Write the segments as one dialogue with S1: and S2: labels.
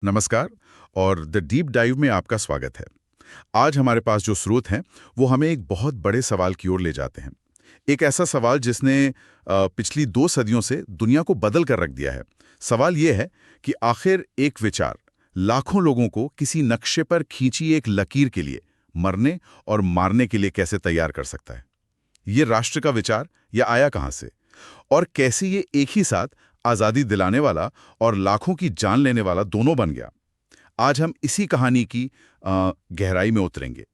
S1: नमस्कार और the deep dive में आपका स्वागत है। आज हमारे पास जो स्रोत हैं वो हमें एक बहुत बड़े सवाल की ओर ले जाते हैं। एक ऐसा सवाल जिसने पिछली 2 सदियों से दुनिया को बदल कर रख दिया है। सवाल ये है कि आखिर एक विचार लाखों लोगों को किसी नक्शे पर खींची एक लकीर के लिए मरने और मारने के लिए कैसे तैयार कर सकता है। ये राष्ट्र का विचार या आया कहाँ से और कैसे ये एक ही साथ आज़ादी दिलाने वाला और लाखों की जान लेने वाला दोनों बन गया। आज हम इसी कहानी की गहराई में उतरेंगे।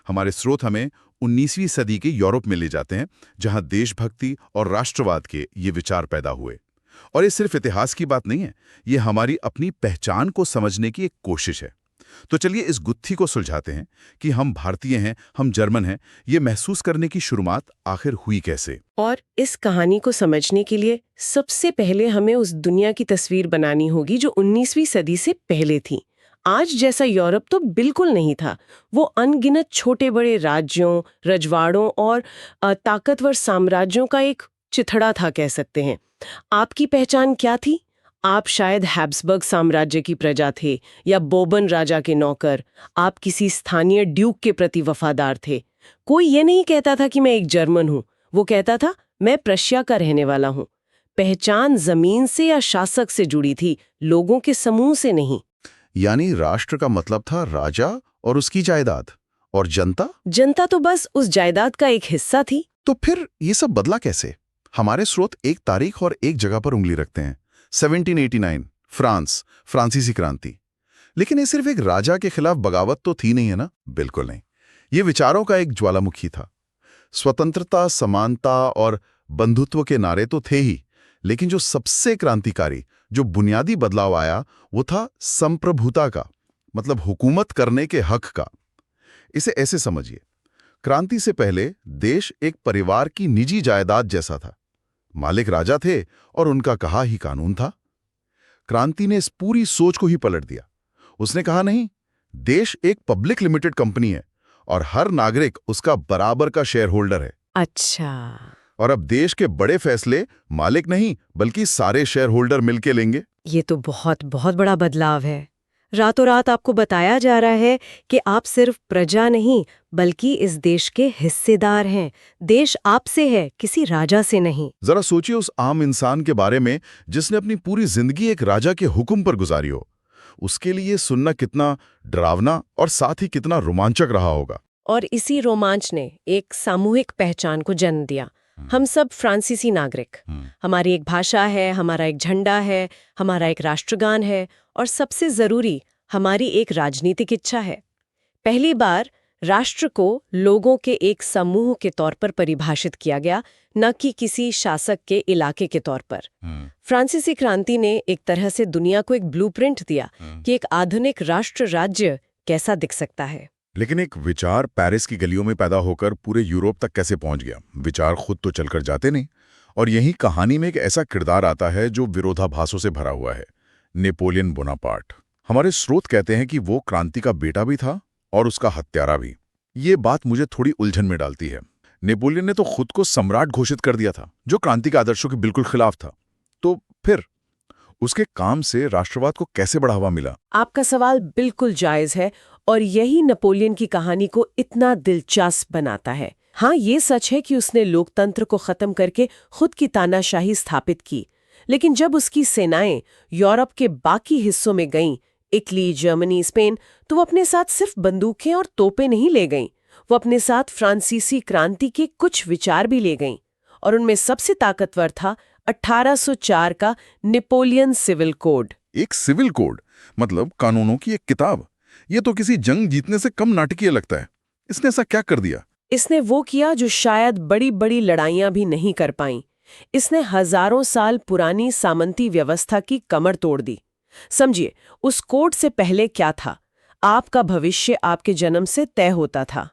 S1: हमारे स्रोत हमें 19वीं सदी के यूरोप में ले जाते हैं, जहां देशभक्ति और राष्ट्रवाद के ये विचार पैदा हुए। और ये सिर्फ इतिहास की बात नहीं है, ये हमारी अपनी पहचान को समझने की एक कोशिश है। तो चलिए इस गुत्थी को सुलझाते हैं कि हम भारतीय हैं, हम जर्मन हैं, ये महसूस करने की शुरुआत आखिर हुई कैसे।
S2: और इस कहानी को समझने के लिए सबसे पहले हमें उस दुनिया की तस्वीर बनानी होगी जो 19वीं सदी से पहले थी। आज जैसा यूरोप तो बिल्कुल नहीं था। वो अनगिनत छोटे बड़े राज्यों, रजवाड़ों और ताकतवर साम्राज्यों का एक चिथड़ा था, कह सकते हैं। आपकी पहचान क्या थी? आप शायद हैब्सबर्ग साम्राज्य की प्रजा थे या बोर्बन राजा के नौकर। आप किसी स्थानीय ड्यूक के प्रति वफादार थे। कोई ये नहीं कहता था कि मैं एक जर्मन हूँ। वो कहता था मैं प्रशिया का रहने वाला हूँ। पहचान जमीन से या शासक से जुड़ी थी, लोगों के समूह से नहीं।
S3: यानी राष्ट्र का मतलब था राजा और उसकी जायदाद, और
S2: जनता तो बस उस जायदाद का एक हिस्सा थी।
S3: तो फिर ये सब बदला कैसे? हमारे स्रोत एक तारीख और एक जगह पर उंगली रखते हैं, 1789, फ्रांसीसी क्रांति। लेकिन ये सिर्फ एक राजा के खिलाफ बगावत तो थी नहीं, है ना? बिल्कुल नहीं। ये विचारों का एक ज्वालामुखी था। स्वतंत्रता, समानता और बंधुत्व के नारे तो थे ही, लेकिन जो सबसे क्रांतिकारी, जो बुनियादी बदलाव आया, वो था संप्रभुता का, मतलब हुकूमत करने के हक का। इसे ऐसे समझिए, क्रांति से पहले देश एक परिवार की निजी जायदाद जैसा था। मालिक राजा थे और उनका कहा ही कानून था। क्रांति ने इस पूरी सोच को ही पलट दिया। उसने कहा नहीं, देश एक पब्लिक लिमिटेड कंपनी है और हर नागरिक उसका बराबर का शेयर होल्डर है।
S2: अच्छा।
S3: और अब देश के बड़े फैसले मालिक नहीं बल्कि सारे शेयर होल्डर मिलके लेंगे।
S2: ये तो बहुत बहुत बड़ा बदलाव है। रातों रात आपको बताया जा रहा है कि आप सिर्फ प्रजा नहीं बल्कि इस देश के हिस्सेदार हैं। देश आपसे है, किसी राजा से नहीं।
S3: जरा सोचिए उस आम इंसान के बारे में जिसने अपनी पूरी जिंदगी एक राजा के हुक्म पर गुजारी हो। उसके लिए सुनना कितना डरावना और साथ ही कितना रोमांचक रहा होगा।
S2: और इसी रोमांच ने एक सामूहिक पहचान को जन्म दिया। हम सब फ्रांसीसी नागरिक। हमारी एक भाषा है, हमारा एक झंडा है, हमारा एक राष्ट्रगान है और सबसे जरूरी, हमारी एक राजनीतिक इच्छा है। पहली बार राष्ट्र को लोगों के एक समूह के तौर पर परिभाषित किया गया, न कि किसी शासक के इलाके के तौर पर। फ्रांसीसी क्रांति ने एक तरह से दुनिया को एक ब्लूप्रिंट दिया कि एक आधुनिक राष्ट्र राज्य कैसा दिख सकता है।
S1: लेकिन एक विचार पेरिस की गलियों में पैदा होकर पूरे यूरोप तक कैसे पहुंच गया? विचार खुद तो चलकर जाते नहीं। और यही कहानी में एक ऐसा किरदार आता है जो विरोधाभासों से भरा हुआ है, नेपोलियन बोनापार्ट। हमारे स्रोत कहते हैं कि वो क्रांति का बेटा भी था और उसका हत्यारा भी। ये बात मुझे थोड़ी उलझन में डालती है। नेपोलियन ने तो खुद को सम्राट घोषित कर दिया था, जो क्रांति के आदर्शों के बिल्कुल खिलाफ था। तो फिर उसके काम से राष्ट्रवाद को कैसे बढ़ावा मिला?
S2: आपका सवाल बिल्कुल जायज है और यही नेपोलियन की कहानी को इतना दिलचस्प बनाता है। हाँ, ये सच है कि उसने लोकतंत्र को खत्म करके खुद की तानाशाही स्थापित की, लेकिन जब उसकी सेनाएं यूरोप के बाकी हिस्सों में गईं, इटली, जर्मनी, स्पेन, तो वो अपने साथ सिर्फ बंदूकें और तोपें नहीं ले गईं। वो अपने साथ फ्रांसीसी क्रांति के कुछ विचार भी ले गईं और उनमें सबसे ताकतवर था 1804 का नेपोलियन सिविल कोड।
S1: एक सिविल कोड मतलब कानूनों की एक किताब। ये तो किसी जंग जीतने से कम नाटकीय लगता है। इसने ऐसा क्या कर दिया?
S2: इसने वो किया जो शायद बड़ी बड़ी लड़ाइयां भी नहीं कर पाईं। इसने हजारों साल पुरानी सामंती व्यवस्था की कमर तोड़ दी। समझिए, उस कोड से पहले क्या था? आपका भविष्य आपके जन्म से तय होता था।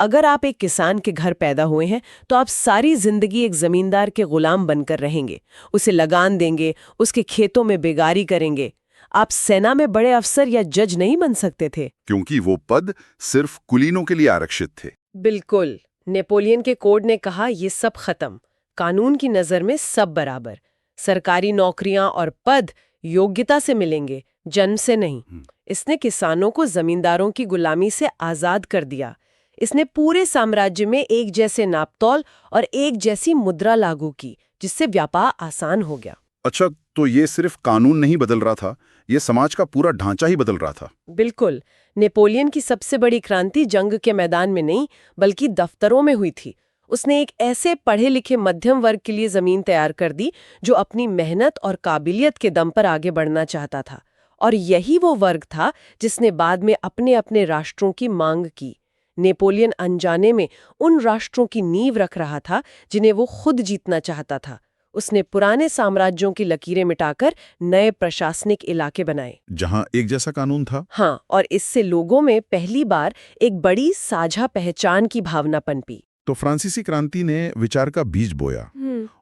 S2: अगर आप एक किसान के घर पैदा हुए हैं तो आप सारी जिंदगी एक जमींदार के गुलाम बनकर रहेंगे। उसे लगान देंगे, उसके खेतों में बेगारी करेंगे। आप सेना में बड़े अफसर या जज नहीं बन सकते थे,
S1: क्योंकि वो पद सिर्फ कुलीनों के लिए आरक्षित थे।
S2: बिल्कुल। नेपोलियन के कोड ने कहा ये सब खत्म। कानून की नजर में सब बराबर। सरकारी नौकरियां और पद योग्यता से मिलेंगे, जन्म से नहीं। इसने किसानों को जमींदारों की गुलामी से आजाद कर दिया। इसने पूरे साम्राज्य में एक जैसे नापतौल और एक जैसी मुद्रा लागू की, जिससे व्यापार आसान हो गया।
S3: अच्छा, तो ये सिर्फ कानून नहीं बदल रहा था, ये समाज का पूरा ढांचा ही बदल रहा था।
S2: बिल्कुल। नेपोलियन की सबसे बड़ी क्रांति जंग के मैदान में नहीं, बल्कि दफ्तरों में हुई थी। उसने एक ऐसे पढ़े लिखे मध्यम वर्ग के लिए जमीन तैयार कर दी जो अपनी मेहनत और काबिलियत के दम पर आगे बढ़ना चाहता था। और यही वो वर्ग था जिसने बाद में अपने अपने राष्ट्रों की मांग की। नेपोलियन अनजाने में उन राष्ट्रों की नींव रख रहा था जिन्हें वो खुद जीतना चाहता था। उसने पुराने साम्राज्यों की लकीरें मिटाकर नए प्रशासनिक इलाके बनाए,
S3: जहां एक जैसा कानून था।
S2: हाँ, और इससे लोगों में पहली बार एक बड़ी साझा पहचान की भावना पनपी।
S3: तो फ्रांसीसी क्रांति ने विचार का बीज बोया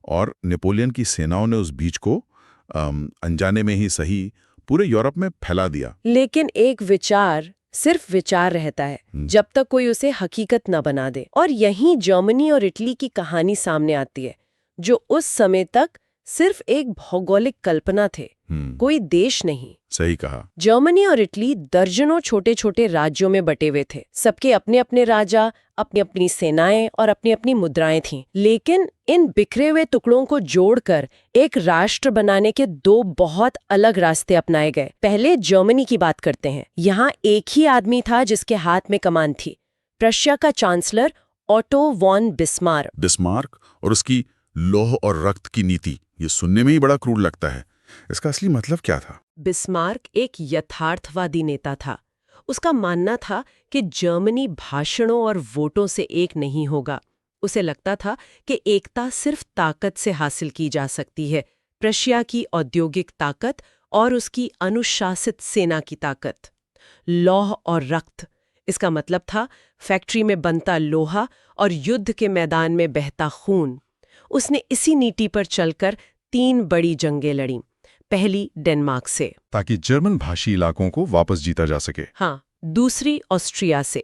S3: और नेपोलियन की सेनाओं ने उस बीज को अनजाने में ही सही पूरे यूरोप में फैला दिया।
S2: लेकिन एक विचार सिर्फ विचार रहता है जब तक कोई उसे हकीकत न बना दे। और यहीं जर्मनी और इटली की कहानी सामने आती है, जो उस समय तक सिर्फ एक भौगोलिक कल्पना थे, कोई देश नहीं।
S3: सही कहा।
S2: जर्मनी और इटली दर्जनों छोटे छोटे राज्यों में बटे हुए थे। सबके अपने अपने राजा, अपनी अपनी सेनाएं और अपनी अपनी मुद्राएं थीं। लेकिन इन बिखरे हुए टुकड़ों को जोड़कर एक राष्ट्र बनाने के दो बहुत अलग रास्ते अपनाए गए। पहले जर्मनी की बात करते हैं। यहाँ एक ही आदमी था जिसके हाथ में कमान थी, प्रशिया का chancellor Otto von Bismarck.
S3: Bismarck और उसकी लौह और रक्त की नीति, ये सुनने में ही बड़ा क्रूर लगता है। इसका असली मतलब क्या था?
S2: बिस्मार्क एक यथार्थवादी नेता था। उसका मानना था कि जर्मनी भाषणों और वोटों से एक नहीं होगा। उसे लगता था कि एकता सिर्फ ताकत से हासिल की जा सकती है, प्रशिया की औद्योगिक ताकत और उसकी अनुशासित सेना की ताकत। लौह और रक्त, इसका मतलब था फैक्ट्री में बनता लोहा और युद्ध के मैदान में बहता खून। उसने इसी नीति पर चलकर 3 बड़ी जंगें लड़ीं। पहली डेनमार्क से,
S3: ताकि जर्मन भाषी इलाकों को वापस जीता जा सके।
S2: हाँ। दूसरी ऑस्ट्रिया से,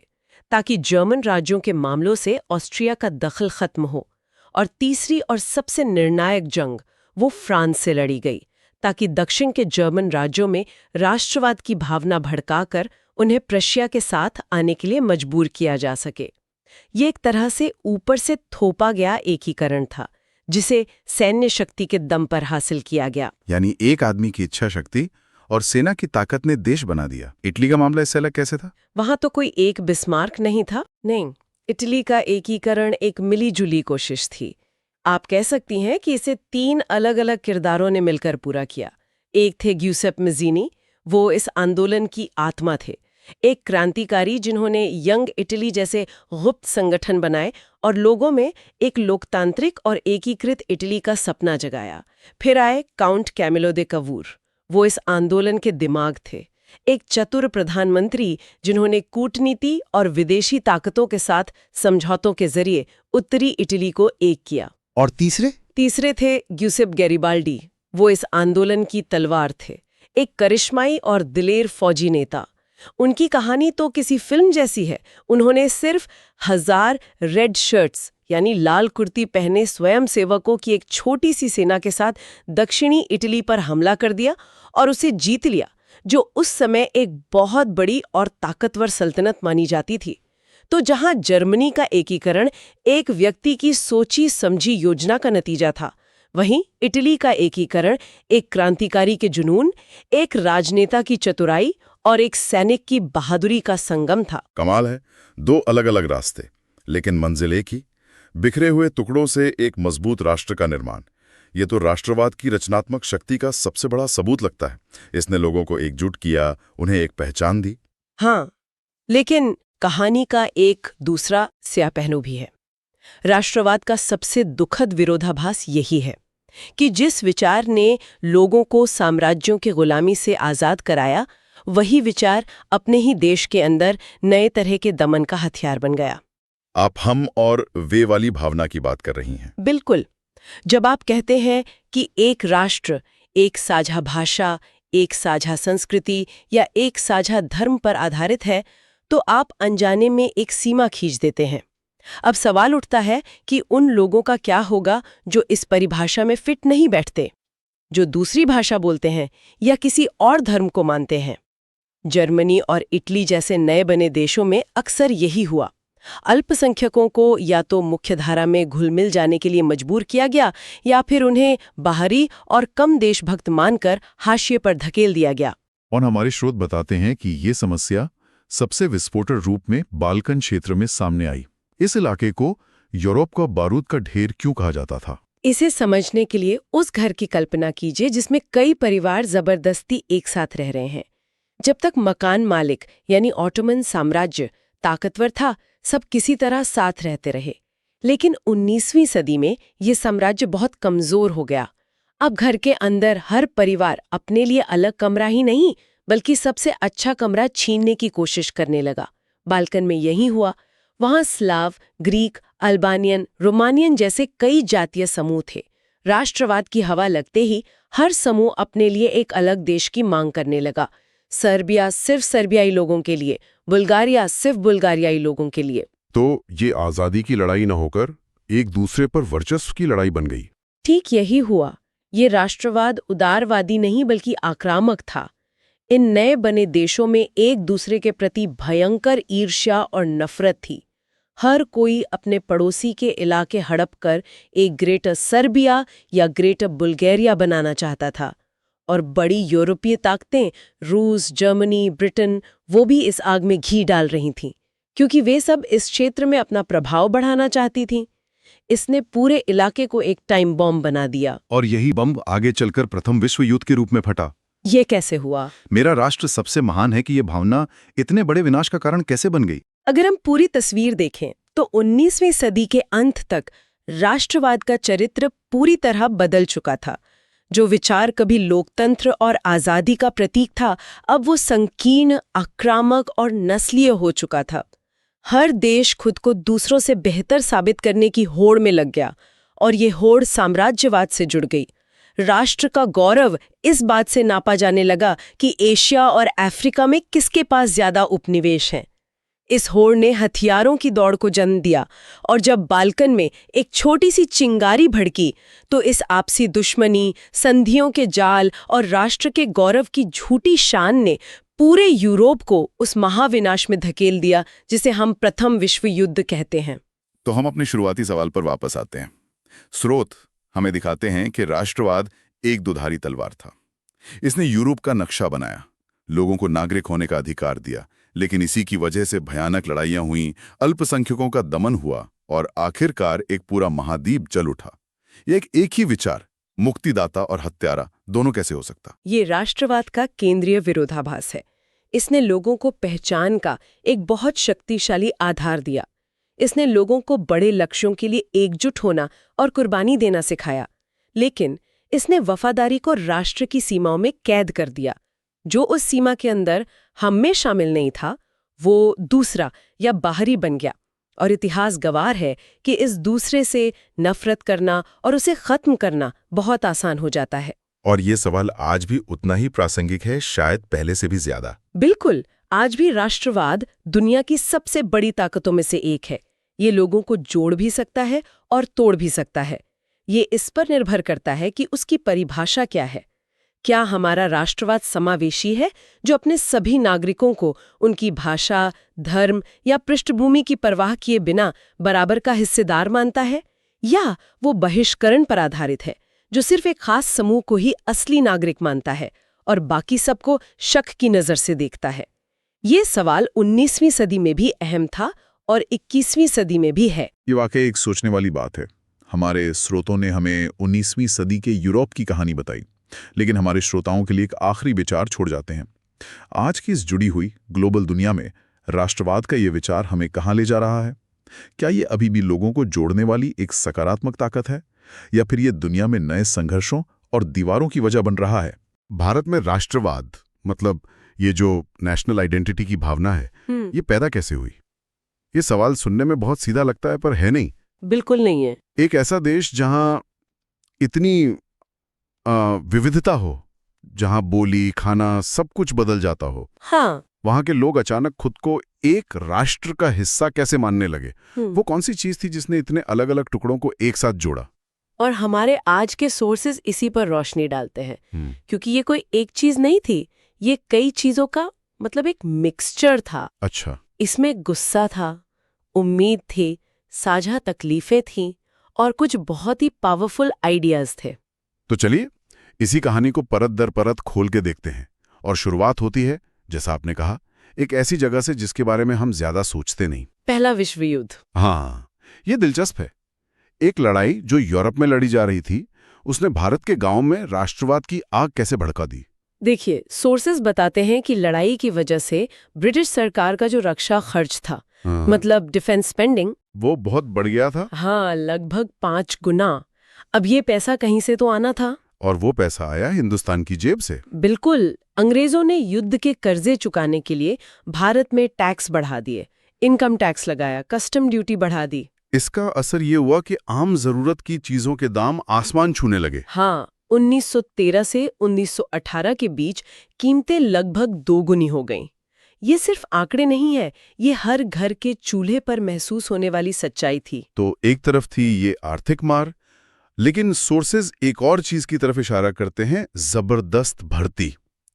S2: ताकि जर्मन राज्यों के मामलों से ऑस्ट्रिया का दखल खत्म हो। और तीसरी और सबसे निर्णायक जंग वो फ्रांस से लड़ी गई, ताकि दक्षिण के जर्मन राज्यों में राष्ट्रवाद की भावना भड़काकर उन्हें प्रशिया के साथ आने के लिए मजबूर किया जा सके। ये एक तरह से ऊपर से थोपा गया एकीकरण था, जिसे सैन्य शक्ति के दम पर हासिल किया गया।
S3: यानी एक आदमी की इच्छा शक्ति और सेना की ताकत ने देश बना दिया। इटली का मामला इससे अलग कैसे था?
S2: वहां तो कोई एक बिस्मार्क नहीं था। नहीं, इटली का एकीकरण एक मिलीजुली कोशिश थी। आप कह सकती हैं कि इसे 3 अलग अलग किरदारों ने मिलकर पूरा किया। एक थे ग्यूसेप मज़ीनी, वो इस आंदोलन की आत्मा थे। एक क्रांतिकारी जिन्होंने यंग इटली जैसे गुप्त संगठन बनाए और लोगों में एक लोकतांत्रिक और एकीकृत इटली का सपना जगाया। फिर आए काउंट कैमिलो दे कवूर, वो इस आंदोलन के दिमाग थे। एक चतुर प्रधानमंत्री जिन्होंने कूटनीति और विदेशी ताकतों के साथ समझौतों के जरिए उत्तरी इटली को एक किया।
S3: और तीसरे
S2: थे ग्यूसेप गैरिबाल्डी, वो इस आंदोलन की तलवार थे। एक करिश्माई और दिलेर फौजी नेता। उनकी कहानी तो किसी फिल्म जैसी है। उन्होंने सिर्फ 1000 रेड शर्ट्स यानी लाल कुर्ती पहने स्वयंसेवकों की एक छोटी सी सेना के साथ दक्षिणी इटली पर हमला कर दिया और उसे जीत लिया, जो उस समय एक बहुत बड़ी और ताकतवर सल्तनत मानी जाती थी। तो जहां जर्मनी का एकीकरण एक व्यक्ति की सोची समझी योजना का नतीजा था, वहीं इटली का एकीकरण एक क्रांतिकारी के जुनून, एक राजनेता की चतुराई और एक सैनिक की बहादुरी का संगम था।
S3: कमाल है, 2 अलग अलग रास्ते, लेकिन मंजिल एक ही, बिखरे हुए टुकड़ों से एक मजबूत राष्ट्र का निर्माण। ये तो राष्ट्रवाद की रचनात्मक शक्ति का सबसे बड़ा सबूत लगता है। इसने लोगों को एकजुट किया, उन्हें एक पहचान दी।
S2: हाँ, लेकिन कहानी का एक दूसरा स्याह पहलू भी है। राष्ट्रवाद का सबसे दुखद विरोधाभास यही है कि जिस विचार ने लोगों को साम्राज्यों की गुलामी से आजाद कराया, वही विचार अपने ही देश के अंदर नए तरह के दमन का हथियार बन गया।
S3: आप हम और वे वाली भावना की बात कर रही हैं।
S2: बिल्कुल। जब आप कहते हैं कि एक राष्ट्र एक साझा भाषा, एक साझा संस्कृति या एक साझा धर्म पर आधारित है, तो आप अनजाने में एक सीमा खींच देते हैं। अब सवाल उठता है कि उन लोगों का क्या होगा जो इस परिभाषा में फिट नहीं बैठते, जो दूसरी भाषा बोलते हैं या किसी और धर्म को मानते हैं। जर्मनी और इटली जैसे नए बने देशों में अक्सर यही हुआ। अल्पसंख्यकों को या तो मुख्यधारा में घुल-मिल जाने के लिए मजबूर किया गया या फिर उन्हें बाहरी और कम देशभक्त मानकर हाशिए पर धकेल दिया गया।
S3: और हमारे स्रोत बताते हैं कि ये समस्या सबसे विस्फोटक रूप में बाल्कन क्षेत्र में सामने आई। इस इलाके को यूरोप का बारूद का ढेर क्यों कहा जाता था?
S2: इसे समझने के लिए उस घर की कल्पना कीजिए जिसमें कई परिवार जबरदस्ती एक साथ रह रहे हैं। जब तक मकान मालिक यानी ऑटोमन साम्राज्य ताकतवर था, सब किसी तरह साथ रहते रहे। लेकिन 19वीं सदी में ये साम्राज्य बहुत कमजोर हो गया। अब घर के अंदर हर परिवार अपने लिए अलग कमरा ही नहीं, बल्कि सबसे अच्छा कमरा छीनने की कोशिश करने लगा। बाल्कन में यही हुआ। वहां स्लाव, ग्रीक, अल्बानियन, रोमानियन जैसे कई जातीय समूह थे। राष्ट्रवाद की हवा लगते ही हर समूह अपने लिए एक अलग देश की मांग करने लगा। सर्बिया सिर्फ सर्बियाई लोगों के लिए, बुल्गारिया सिर्फ बुल्गारियाई लोगों के लिए।
S3: तो ये आज़ादी की लड़ाई न होकर एक दूसरे पर वर्चस्व की लड़ाई बन गई।
S2: ठीक यही हुआ। ये राष्ट्रवाद उदारवादी नहीं बल्कि आक्रामक था। इन नए बने देशों में एक दूसरे के प्रति भयंकर ईर्ष्या और नफरत थी। हर कोई अपने पड़ोसी के इलाके हड़प कर एक ग्रेटर सर्बिया या ग्रेटर बुल्गारिया बनाना चाहता था। और बड़ी यूरोपीय ताकतें रूस, जर्मनी, ब्रिटेन वो भी इस आग में घी डाल रही थीं, क्योंकि वे सब इस क्षेत्र में अपना प्रभाव बढ़ाना चाहती थीं। इसने पूरे इलाके को एक टाइम बॉम्ब बना दिया।
S3: और यही बम आगे चलकर प्रथम विश्व युद्ध के रूप में फटा।
S2: ये कैसे हुआ?
S3: मेरा राष्ट्र सबसे महान है कि ये भावना इतने बड़े विनाश का कारण कैसे बन गई?
S2: अगर हम पूरी तस्वीर देखें तो 19वीं सदी के अंत तक राष्ट्रवाद का चरित्र पूरी तरह बदल चुका था। जो विचार कभी लोकतंत्र और आजादी का प्रतीक था, अब वो संकीर्ण, आक्रामक और नस्लीय हो चुका था। हर देश खुद को दूसरों से बेहतर साबित करने की होड़ में लग गया, और ये होड़ साम्राज्यवाद से जुड़ गई। राष्ट्र का गौरव इस बात से नापा जाने लगा कि एशिया और अफ्रीका में किसके पास ज्यादा उपनिवेश हैं। इस होड़ ने हथियारों की दौड़ को जन्म दिया, और जब बाल्कन में एक छोटी सी चिंगारी भड़की तो इस आपसी दुश्मनी, संधियों के जाल और राष्ट्र के गौरव की झूठी शान ने पूरे यूरोप को उस महाविनाश में धकेल दिया जिसे हम प्रथम विश्व युद्ध कहते हैं।
S3: तो हम अपने शुरुआती सवाल पर वापस आते हैं। स्रोत हमें दिखाते हैं कि राष्ट्रवाद एक दुधारी तलवार था। इसने यूरोप का नक्शा बनाया, लोगों को नागरिक होने का अधिकार दिया, लेकिन इसी की वजह से भयानक लड़ाइयां हुईं, अल्पसंख्यकों का दमन हुआ और आखिरकार एक पूरा महाद्वीप जल उठा। ये एक ही विचार, मुक्तिदाता और हत्यारा, दोनों कैसे हो सकता?
S2: ये राष्ट्रवाद का केंद्रीय विरोधाभास है। इसने लोगों को पहचान का एक बहुत शक्तिशाली आधार दिया। इसने लोगों को बड़े लक्ष्यों के लिए एकजुट होना और कुर्बानी देना सिखाया, लेकिन इसने वफादारी को राष्ट्र की सीमाओं में कैद कर दिया। जो उस सीमा के अंदर हम में शामिल नहीं था, वो दूसरा या बाहरी बन गया। और इतिहास गवाह है कि इस दूसरे से नफरत करना और उसे खत्म करना बहुत आसान हो जाता है।
S1: और ये सवाल आज भी उतना ही प्रासंगिक है, शायद पहले से भी ज्यादा।
S2: बिल्कुल, आज भी राष्ट्रवाद दुनिया की सबसे बड़ी ताकतों में से एक है। ये लोगों को जोड़ भी सकता है और तोड़ भी सकता है। ये इस पर निर्भर करता है कि उसकी परिभाषा क्या है। क्या हमारा राष्ट्रवाद समावेशी है, जो अपने सभी नागरिकों को उनकी भाषा, धर्म या पृष्ठभूमि की परवाह किए बिना बराबर का हिस्सेदार मानता है, या वो बहिष्करण पर आधारित है, जो सिर्फ एक खास समूह को ही असली नागरिक मानता है और बाकी सबको शक की नज़र से देखता है? ये सवाल 19वीं सदी में भी अहम था और 21वीं सदी में भी है।
S3: ये वाकई एक सोचने वाली बात है। हमारे स्रोतों ने हमें 19वीं सदी के यूरोप की कहानी बताई, लेकिन हमारे श्रोताओं के लिए एक आखिरी विचार छोड़ जाते हैं। आज की इस जुड़ी हुई ग्लोबल दुनिया में राष्ट्रवाद का ये विचार हमें कहाँ ले जा रहा है? क्या ये अभी भी लोगों को जोड़ने वाली एक सकारात्मक ताकत है, या फिर ये दुनिया में नए संघर्षों और दीवारों की वजह बन रहा है? भारत में राष्ट्रवाद, मतलब ये जो नेशनल आइडेंटिटी की भावना है, ये पैदा कैसे हुई? ये सवाल सुनने में बहुत सीधा लगता है, पर है नहीं।
S2: बिल्कुल नहीं है।
S3: एक ऐसा देश जहां इतनी विविधता हो, जहां बोली, खाना, सब कुछ बदल जाता हो,
S2: हाँ,
S3: वहां के लोग अचानक खुद को एक राष्ट्र का हिस्सा कैसे मानने लगे? वो कौन सी चीज थी जिसने इतने अलग अलग टुकड़ों को एक साथ जोड़ा?
S2: और हमारे आज के सोर्सेज इसी पर रोशनी डालते हैं,
S3: हम्म,
S2: क्योंकि ये कोई एक चीज नहीं थी, ये कई चीजों का मतलब एक मिक्सचर था।
S3: अच्छा।
S2: इसमें गुस्सा था, उम्मीद थी, साझा तकलीफें थीं और कुछ बहुत ही पावरफुल आइडियाज थे।
S3: तो चलिए इसी कहानी को परत दर परत खोल के देखते हैं। और शुरुआत होती है, जैसा आपने कहा, एक ऐसी जगह से जिसके बारे में हम ज्यादा सोचते नहीं।
S2: पहला विश्व युद्ध।
S3: हाँ, ये दिलचस्प है। एक लड़ाई जो यूरोप में लड़ी जा रही थी, उसने भारत के गांव में राष्ट्रवाद की आग कैसे भड़का दी।
S2: देखिए, सोर्सेज बताते हैं कि लड़ाई की वजह से ब्रिटिश सरकार का जो रक्षा खर्च था,
S3: हाँ,
S2: मतलब डिफेंस स्पेंडिंग,
S3: वो बहुत बढ़ गया था।
S2: हाँ, लगभग 5 गुना। अब ये पैसा कहीं से तो आना था।
S3: और वो पैसा आया हिंदुस्तान की जेब से।
S2: बिल्कुल। अंग्रेजों ने युद्ध के कर्जे चुकाने के लिए भारत में टैक्स बढ़ा दिए, इनकम टैक्स लगाया, कस्टम ड्यूटी बढ़ा दी।
S3: इसका असर ये हुआ कि आम जरूरत की चीजों के दाम आसमान छूने लगे।
S2: हाँ, 1913 से 1918 के बीच कीमतें लगभग 2 गुनी हो गईं। ये सिर्फ आंकड़े नहीं है, ये हर घर के चूल्हे पर महसूस होने वाली सच्चाई थी।
S3: तो एक तरफ थी ये आर्थिक मार, लेकिन सोर्सेज एक और चीज की तरफ इशारा करते हैं, जबरदस्त भर्ती,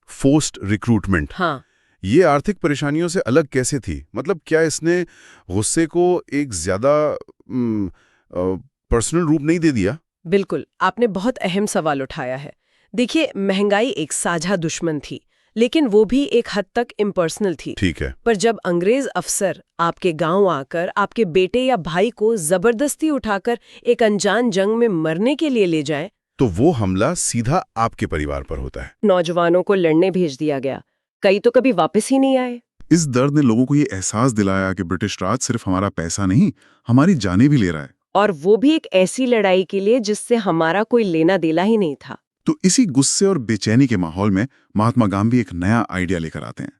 S3: फोर्स्ड रिक्रूटमेंट।
S2: हाँ,
S3: ये आर्थिक परेशानियों से अलग कैसे थी? मतलब क्या इसने गुस्से को एक ज्यादा पर्सनल रूप नहीं दे दिया?
S2: बिल्कुल, आपने बहुत अहम सवाल उठाया है। देखिए, महंगाई एक साझा दुश्मन थी, लेकिन वो भी एक हद तक इम्पर्सनल थी।
S3: ठीक है।
S2: पर जब अंग्रेज अफसर आपके गांव आकर आपके बेटे या भाई को जबरदस्ती उठाकर एक अनजान जंग में मरने के लिए ले जाएं,
S3: तो वो हमला सीधा आपके परिवार पर होता है।
S2: नौजवानों को लड़ने भेज दिया गया। कई तो कभी वापस ही नहीं आए।
S4: इस दर्द ने लोगों को ये एहसास दिलाया कि ब्रिटिश राज सिर्फ हमारा पैसा नहीं, हमारी जानें भी ले रहा है।
S2: और वो भी एक ऐसी लड़ाई के लिए जिससे हमारा कोई लेना देना ही नहीं था।
S4: तो इसी गुस्से और बेचैनी के माहौल में महात्मा गांधी एक नया आइडिया लेकर आते हैं,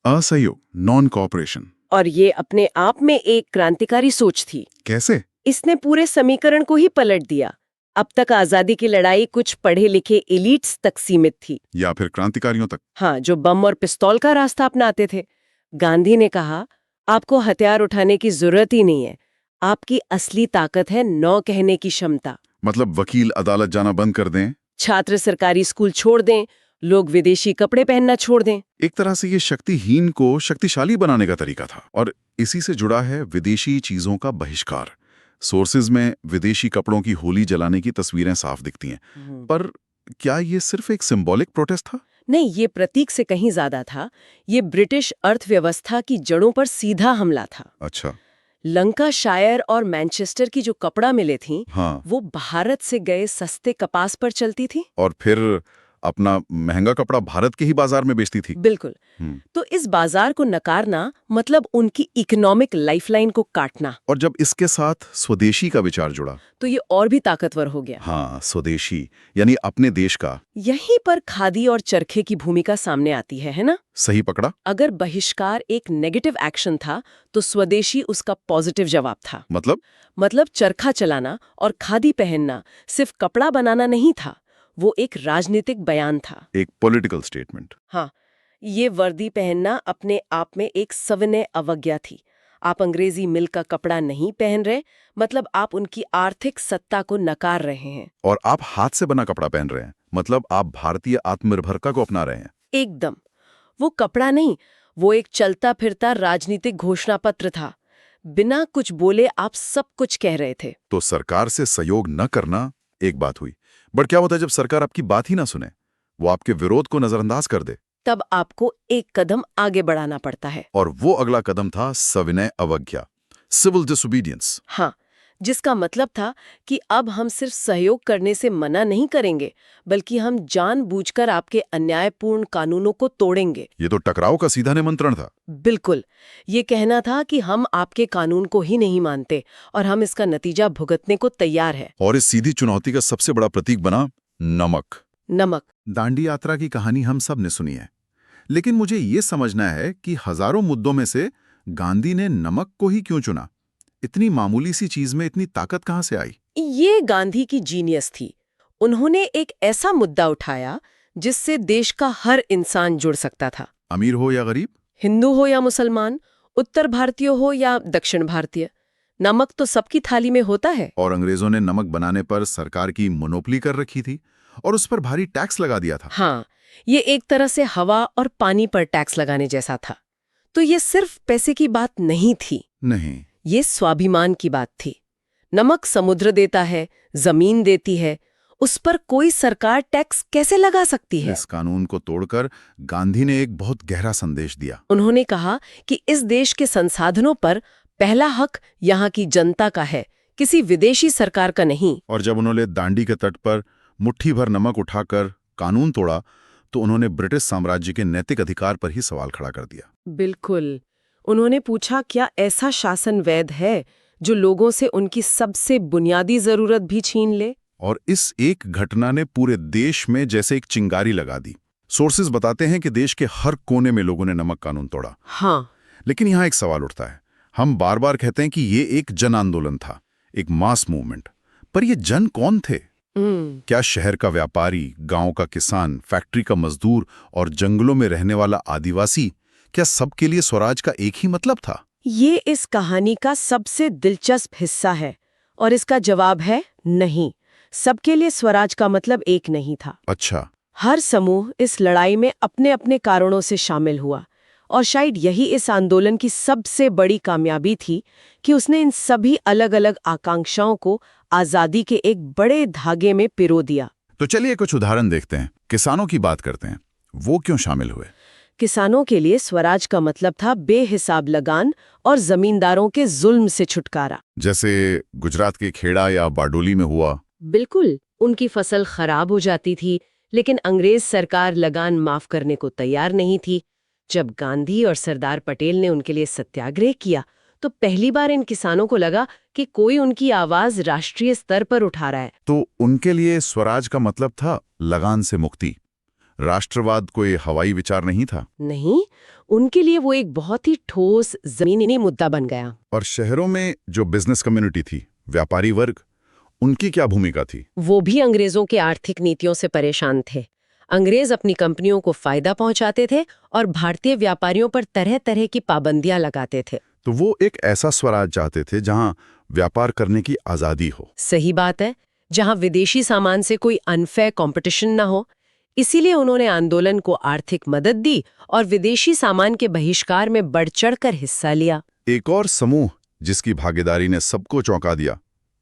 S4: असहयोग, नॉन कोऑपरेशन।
S2: और ये अपने आप में एक क्रांतिकारी सोच थी।
S4: कैसे?
S2: इसने पूरे समीकरण को ही पलट दिया। अब तक आजादी की लड़ाई कुछ पढ़े लिखे एलिट्स तक सीमित थी,
S4: या फिर क्रांतिकारियों तक?
S2: हाँ, जो बम और पिस्तौल का रास्ता अपनाते थे। गांधी ने कहा, आपको हथियार उठाने की जरूरत ही नहीं है, आपकी असली ताकत है नौ कहने की क्षमता।
S4: मतलब वकील अदालत जाना बंद कर दें।
S2: छात्र सरकारी स्कूल छोड़ दें, लोग विदेशी कपड़े पहनना छोड़ दें।
S4: एक तरह से ये शक्तिहीन को शक्तिशाली बनाने का तरीका था। और इसी से जुड़ा है विदेशी चीजों का बहिष्कार। सोर्सेज में विदेशी कपड़ों की होली जलाने की तस्वीरें साफ दिखती हैं। पर क्या ये सिर्फ एक सिंबॉलिक प्रोटेस्ट था?
S2: नहीं, ये प्रतीक से कहीं ज्यादा था। ये ब्रिटिश अर्थव्यवस्था की जड़ों पर सीधा हमला था।
S4: अच्छा।
S2: लंकाशायर और मैनचेस्टर की जो कपड़ा मिलें थीं,
S3: हाँ,
S2: वो भारत से गए सस्ते कपास पर चलती थी।
S3: और फिर अपना महंगा कपड़ा भारत के ही बाजार में बेचती थी।
S2: बिल्कुल।
S3: हम्म।
S2: तो इस बाजार को नकारना मतलब उनकी इकोनॉमिक लाइफलाइन को काटना।
S3: और जब इसके साथ स्वदेशी का विचार जुड़ा,
S2: तो ये और भी ताकतवर हो गया।
S3: हाँ, स्वदेशी यानी अपने देश का।
S2: यहीं पर खादी और चरखे की भूमिका सामने आती है ना?
S3: सही पकड़ा।
S2: अगर बहिष्कार एक नेगेटिव एक्शन था, तो स्वदेशी उसका पॉजिटिव जवाब था। मतलब चरखा चलाना और खादी पहनना सिर्फ कपड़ा बनाना नहीं था, वो एक राजनीतिक बयान था,
S3: एक पॉलिटिकल स्टेटमेंट।
S2: हाँ, ये वर्दी पहनना अपने आप में एक सविनय अवज्ञा थी। आप अंग्रेजी मिल का कपड़ा नहीं पहन रहे, मतलब आप उनकी आर्थिक सत्ता को नकार रहे हैं।
S3: और आप हाथ से बना कपड़ा पहन रहे हैं, मतलब आप भारतीय आत्मनिर्भरता को अपना रहे हैं।
S2: एकदम। वो कपड़ा नहीं, वो एक चलता फिरता राजनीतिक घोषणा पत्र था। बिना कुछ बोले आप सब कुछ कह रहे थे।
S3: तो सरकार से सहयोग न करना एक बात हुई, बट क्या होता है जब सरकार आपकी बात ही ना सुने, वो आपके विरोध को नजरअंदाज कर दे?
S2: तब आपको एक कदम आगे बढ़ाना पड़ता है।
S3: और वो अगला कदम था सविनय अवज्ञा, सिविल डिसोबीडियंस।
S2: हाँ, जिसका मतलब था कि अब हम सिर्फ सहयोग करने से मना नहीं करेंगे, बल्कि हम जानबूझकर आपके अन्यायपूर्ण कानूनों को तोड़ेंगे।
S3: ये तो टकराव का सीधा निमंत्रण था।
S2: बिल्कुल। ये कहना था कि हम आपके कानून को ही नहीं मानते और हम इसका नतीजा भुगतने को तैयार है।
S3: और इस सीधी चुनौती का सबसे बड़ा प्रतीक बना नमक।
S2: नमक।
S4: दांडी यात्रा की कहानी हम सब ने सुनी है, लेकिन मुझे ये समझना है कि हजारों मुद्दों में से गांधी ने नमक को ही क्यों चुना? इतनी मामूली सी चीज में इतनी ताकत कहां से आई?
S2: ये गांधी की जीनियस थी। उन्होंने एक ऐसा मुद्दा उठाया जिससे देश का हर इंसान जुड़ सकता था,
S4: अमीर हो या गरीब,
S2: हिंदू हो या मुसलमान, उत्तर भारतीय हो या दक्षिण भारतीय। नमक तो सबकी थाली में होता है।
S4: और अंग्रेजों ने नमक बनाने पर सरकार की मोनोपोली कर रखी थी और उस पर भारी टैक्स लगा दिया था।
S2: हाँ, ये एक तरह से हवा और पानी पर टैक्स लगाने जैसा था। तो ये सिर्फ पैसे की बात नहीं थी,
S4: नहीं,
S2: ये स्वाभिमान की बात थी। नमक समुद्र देता है, जमीन देती है, उस पर कोई सरकार टैक्स कैसे लगा सकती है?
S4: इस कानून को तोड़कर गांधी ने एक बहुत गहरा संदेश दिया।
S2: उन्होंने कहा कि इस देश के संसाधनों पर पहला हक यहाँ की जनता का है, किसी विदेशी सरकार का नहीं।
S4: और जब उन्होंने दांडी के तट पर मुट्ठी भर नमक उठाकर कानून तोड़ा तो उन्होंने ब्रिटिश साम्राज्य के नैतिक अधिकार पर ही सवाल खड़ा कर दिया।
S2: बिल्कुल। उन्होंने पूछा, क्या ऐसा शासन वैध है जो लोगों से उनकी सबसे बुनियादी जरूरत भी छीन ले?
S4: और इस एक घटना ने पूरे देश में जैसे एक चिंगारी लगा दी। सोर्सेज बताते हैं कि देश के हर कोने में लोगों ने नमक कानून तोड़ा।
S2: हाँ,
S4: लेकिन यहाँ एक सवाल उठता है। हम बार बार कहते हैं कि ये एक जन आंदोलन था, एक मास मूवमेंट, पर ये जन कौन थे? क्या शहर का व्यापारी, गांव का किसान, फैक्ट्री का मजदूर और जंगलों में रहने वाला आदिवासी, क्या सबके लिए स्वराज का एक ही मतलब था?
S2: ये इस कहानी का सबसे दिलचस्प हिस्सा है और इसका जवाब है नहीं। सबके लिए स्वराज का मतलब एक नहीं था।
S4: अच्छा,
S2: हर समूह इस लड़ाई में अपने अपने कारणों से शामिल हुआ और शायद यही इस आंदोलन की सबसे बड़ी कामयाबी थी कि उसने इन सभी अलग अलग आकांक्षाओं को आजादी के एक बड़े धागे में पिरो दिया।
S4: तो चलिए कुछ उदाहरण देखते हैं। किसानों की बात करते हैं, वो क्यों शामिल हुए?
S2: किसानों के लिए स्वराज का मतलब था बेहिसाब लगान और जमींदारों के जुल्म से छुटकारा।
S4: जैसे गुजरात के खेड़ा या बारडोली में हुआ।
S2: बिल्कुल, उनकी फसल खराब हो जाती थी, लेकिन अंग्रेज सरकार लगान माफ करने को तैयार नहीं थी। जब गांधी और सरदार पटेल ने उनके लिए सत्याग्रह किया, तो पहली बार इन किसानों को लगा कि कोई उनकी आवाज राष्ट्रीय स्तर पर उठा रहा है।
S4: तो उनके लिए स्वराज का मतलब था लगान से मुक्ति। राष्ट्रवाद कोई हवाई विचार नहीं था।
S2: नहीं, उनके लिए वो एक बहुत ही ठोस जमीनी मुद्दा बन गया।
S4: और शहरों में जो बिजनेस कम्युनिटी थी, व्यापारी वर्ग, उनकी क्या भूमिका थी?
S2: वो भी अंग्रेजों के आर्थिक नीतियों से परेशान थे। अंग्रेज अपनी कंपनियों को फायदा पहुंचाते थे और भारतीय व्यापारियों पर तरह तरह की पाबंदियां लगाते थे।
S4: तो वो एक ऐसा स्वराज चाहते थे जहां व्यापार करने की आजादी हो।
S2: सही बात है, जहां विदेशी सामान से कोई अनफेयर कंपटीशन ना हो। इसीलिए उन्होंने आंदोलन को आर्थिक मदद दी और विदेशी सामान के बहिष्कार में बढ़ चढ़कर हिस्सा लिया।
S4: एक और समूह जिसकी भागीदारी ने सबको चौंका दिया,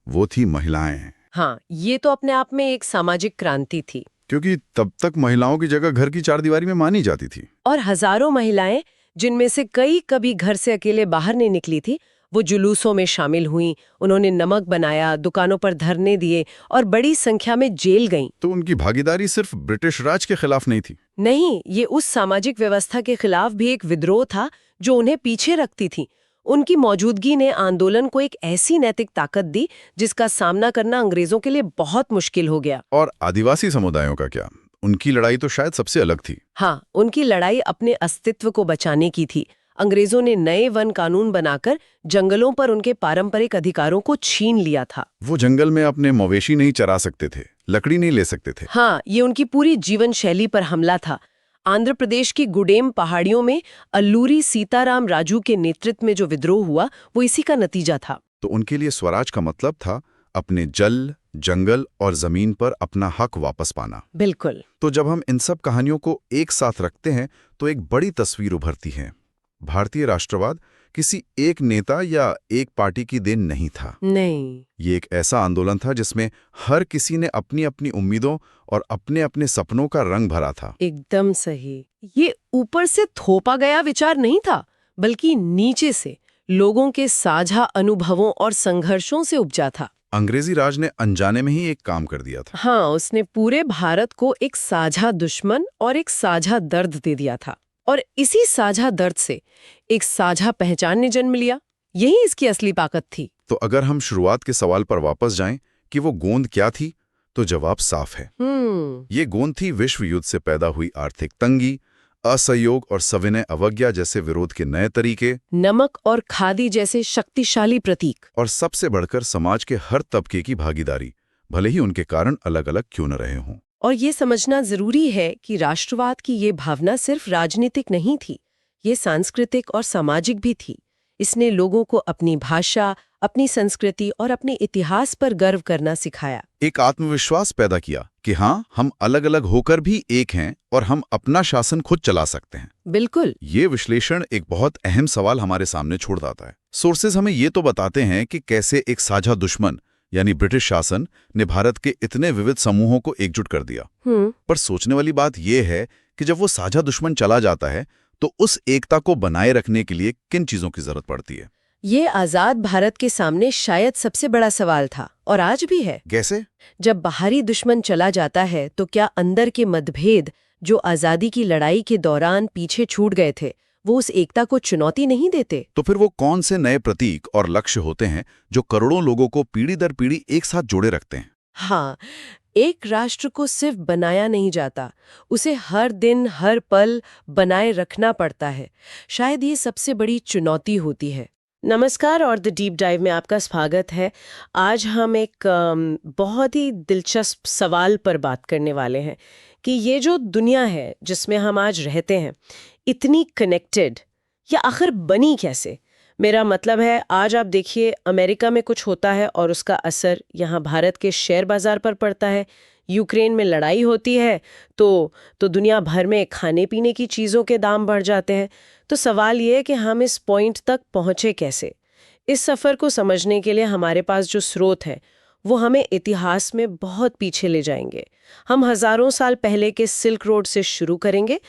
S4: वो थी महिलाएं।
S2: हाँ, ये तो अपने आप में एक सामाजिक क्रांति थी,
S4: क्योंकि तब तक महिलाओं की जगह घर की चारदीवारी में मानी जाती थी।
S2: और हजारों महिलाएं, जिनमें से कई कभी घर से अकेले बाहर नहीं निकली थी, वो जुलूसों में शामिल हुईं। उन्होंने नमक बनाया, दुकानों पर धरने दिए और बड़ी संख्या में जेल गईं।
S4: तो उनकी भागीदारी सिर्फ ब्रिटिश राज के खिलाफ नहीं थी।
S2: नहीं, ये उस सामाजिक व्यवस्था के खिलाफ भी एक विद्रोह था जो उन्हें पीछे रखती थी। उनकी मौजूदगी ने आंदोलन को एक ऐसी नैतिक ताकत दी जिसका सामना करना अंग्रेजों के लिए बहुत मुश्किल हो गया।
S4: और आदिवासी समुदायों का क्या? उनकी लड़ाई तो शायद सबसे अलग थी।
S2: हाँ, उनकी लड़ाई अपने अस्तित्व को बचाने की थी। अंग्रेजों ने नए वन कानून बनाकर जंगलों पर उनके पारंपरिक अधिकारों को छीन लिया था।
S4: वो जंगल में अपने मवेशी नहीं चरा सकते थे, लकड़ी नहीं ले सकते थे।
S2: हाँ, ये उनकी पूरी जीवन शैली पर हमला था। आंध्र प्रदेश की गुडेम पहाड़ियों में अल्लूरी सीताराम राजू के नेतृत्व में जो विद्रोह हुआ, वो इसी का नतीजा था।
S4: तो उनके लिए स्वराज का मतलब था अपने जल, जंगल और जमीन पर अपना हक वापस पाना।
S2: बिल्कुल।
S4: तो जब हम इन सब कहानियों को एक साथ रखते हैं तो एक बड़ी तस्वीर उभरती है। भारतीय राष्ट्रवाद किसी एक नेता या एक पार्टी की देन नहीं था।
S2: नहीं,
S4: ये एक ऐसा आंदोलन था जिसमें हर किसी ने अपनी अपनी उम्मीदों और अपने अपने सपनों का रंग भरा था।
S2: एकदम सही। ये ऊपर से थोपा गया विचार नहीं था, बल्कि नीचे से लोगों के साझा अनुभवों और संघर्षों से उपजा था।
S4: अंग्रेजी राज ने अनजाने में ही एक काम कर दिया था।
S2: हाँ, उसने पूरे भारत को एक साझा दुश्मन और एक साझा दर्द दे दिया था, और इसी साझा दर्द से एक साझा पहचान ने जन्म लिया। यही इसकी असली ताकत थी।
S4: तो अगर हम शुरुआत के सवाल पर वापस जाएं कि वो गोंद क्या थी, तो जवाब साफ है। ये गोंद थी विश्व युद्ध से पैदा हुई आर्थिक तंगी, असहयोग और सविनय अवज्ञा जैसे विरोध के नए तरीके,
S2: नमक और खादी जैसे शक्तिशाली प्रतीक,
S4: और सबसे बढ़कर समाज के हर तबके की भागीदारी, भले ही उनके कारण अलग अलग क्यों न रहे हों।
S2: और ये समझना जरूरी है कि राष्ट्रवाद की ये भावना सिर्फ राजनीतिक नहीं थी, ये सांस्कृतिक और सामाजिक भी थी। इसने लोगों को अपनी भाषा, अपनी संस्कृति और अपने इतिहास पर गर्व करना सिखाया।
S4: एक आत्मविश्वास पैदा किया कि हाँ, हम अलग अलग होकर भी एक हैं और हम अपना शासन खुद चला सकते हैं।
S2: बिल्कुल।
S4: ये विश्लेषण एक बहुत अहम सवाल हमारे सामने छोड़ देता है। सोर्सेज हमें ये तो बताते हैं कि कैसे एक साझा दुश्मन यानी ब्रिटिश शासन ने भारत के इतने विविध समूहों को एकजुट कर दिया। पर सोचने वाली बात यह है कि जब वो साझा दुश्मन चला जाता है तो उस एकता को बनाए रखने के लिए किन चीजों की जरूरत पड़ती है?
S2: ये आजाद भारत के सामने शायद सबसे बड़ा सवाल था और आज भी है।
S4: कैसे?
S2: जब बाहरी दुश्मन चला जाता है तो क्या अंदर के मतभेद जो आजादी की लड़ाई के दौरान पीछे छूट गए थे वो उस एकता को चुनौती नहीं देते?
S4: तो फिर वो कौन से नए प्रतीक और लक्ष्य होते हैं जो करोड़ों लोगों को पीढ़ी दर पीढ़ी एक साथ जोड़े रखते हैं?
S2: हाँ, एक राष्ट्र को सिर्फ बनाया नहीं जाता, उसे हर दिन हर पल बनाए रखना पड़ता है। शायद ये सबसे बड़ी चुनौती होती है। नमस्कार और द डीप डाइव में आपका स्वागत है। आज हम एक बहुत ही दिलचस्प सवाल पर बात करने वाले हैं कि ये जो दुनिया है जिसमें हम आज रहते हैं, इतनी कनेक्टेड, या आखिर बनी कैसे? मेरा मतलब है, आज आप देखिए अमेरिका में कुछ होता है और उसका असर यहाँ भारत के शेयर बाजार पर पड़ता है। यूक्रेन में लड़ाई होती है तो दुनिया भर में खाने पीने की चीज़ों के दाम बढ़ जाते हैं। तो सवाल ये है कि हम इस पॉइंट तक पहुँचे कैसे? इस सफ़र को समझने के लिए हमारे पास जो स्रोत है वो हमें इतिहास में बहुत पीछे ले जाएंगे। हम हजारों साल पहले के सिल्क रोड से शुरू करेंगे,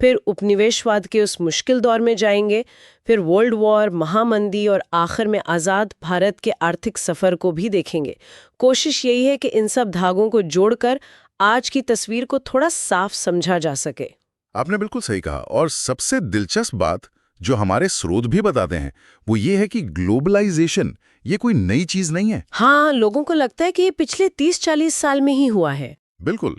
S2: फिर उपनिवेशवाद के उस मुश्किल दौर में जाएंगे, फिर वर्ल्ड वॉर, महामंदी और आखिर में आज़ाद भारत के आर्थिक सफ़र को भी देखेंगे। कोशिश यही है कि इन सब धागों को जोड़कर आज की तस्वीर को थोड़ा साफ समझा जा सके।
S4: आपने बिल्कुल सही कहा। और सबसे दिलचस्प बात जो हमारे स्रोत भी बताते हैं वो ये है कि ग्लोबलाइजेशन ये कोई नई चीज नहीं है।
S2: हाँ, लोगों को लगता है कि ये पिछले 30-40 साल में ही हुआ है।
S4: बिल्कुल,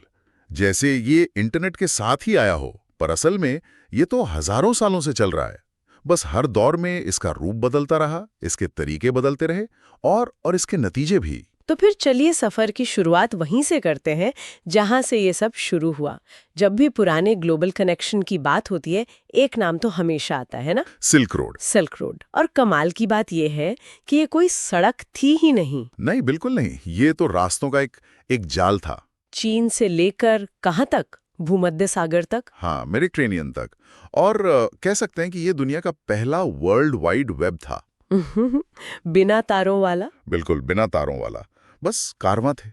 S4: जैसे ये इंटरनेट के साथ ही आया हो, पर असल में ये तो हजारों सालों से चल रहा है। बस हर दौर में इसका रूप बदलता रहा, इसके तरीके बदलते रहे और इसके नतीजे भी।
S2: तो फिर चलिए सफर की शुरुआत वहीं से करते हैं जहां से ये सब शुरू हुआ। जब भी पुराने ग्लोबल कनेक्शन की बात होती है, एक नाम तो हमेशा आता है ना,
S4: सिल्क रोड।
S2: Silk road. और कमाल की बात यह है कि ये कोई सड़क थी ही नहीं।
S4: नहीं, बिल्कुल नहीं। ये तो रास्तों का एक जाल था।
S2: चीन से लेकर कहां तक? भूमध्य सागर तक।
S4: हाँ, मेडिटेरेनियन तक। और कह सकते हैं कि ये दुनिया का पहला वर्ल्ड वाइड वेब था।
S2: बिना तारों वाला।
S4: बिल्कुल, बिना तारों वाला, बस कारवां थे।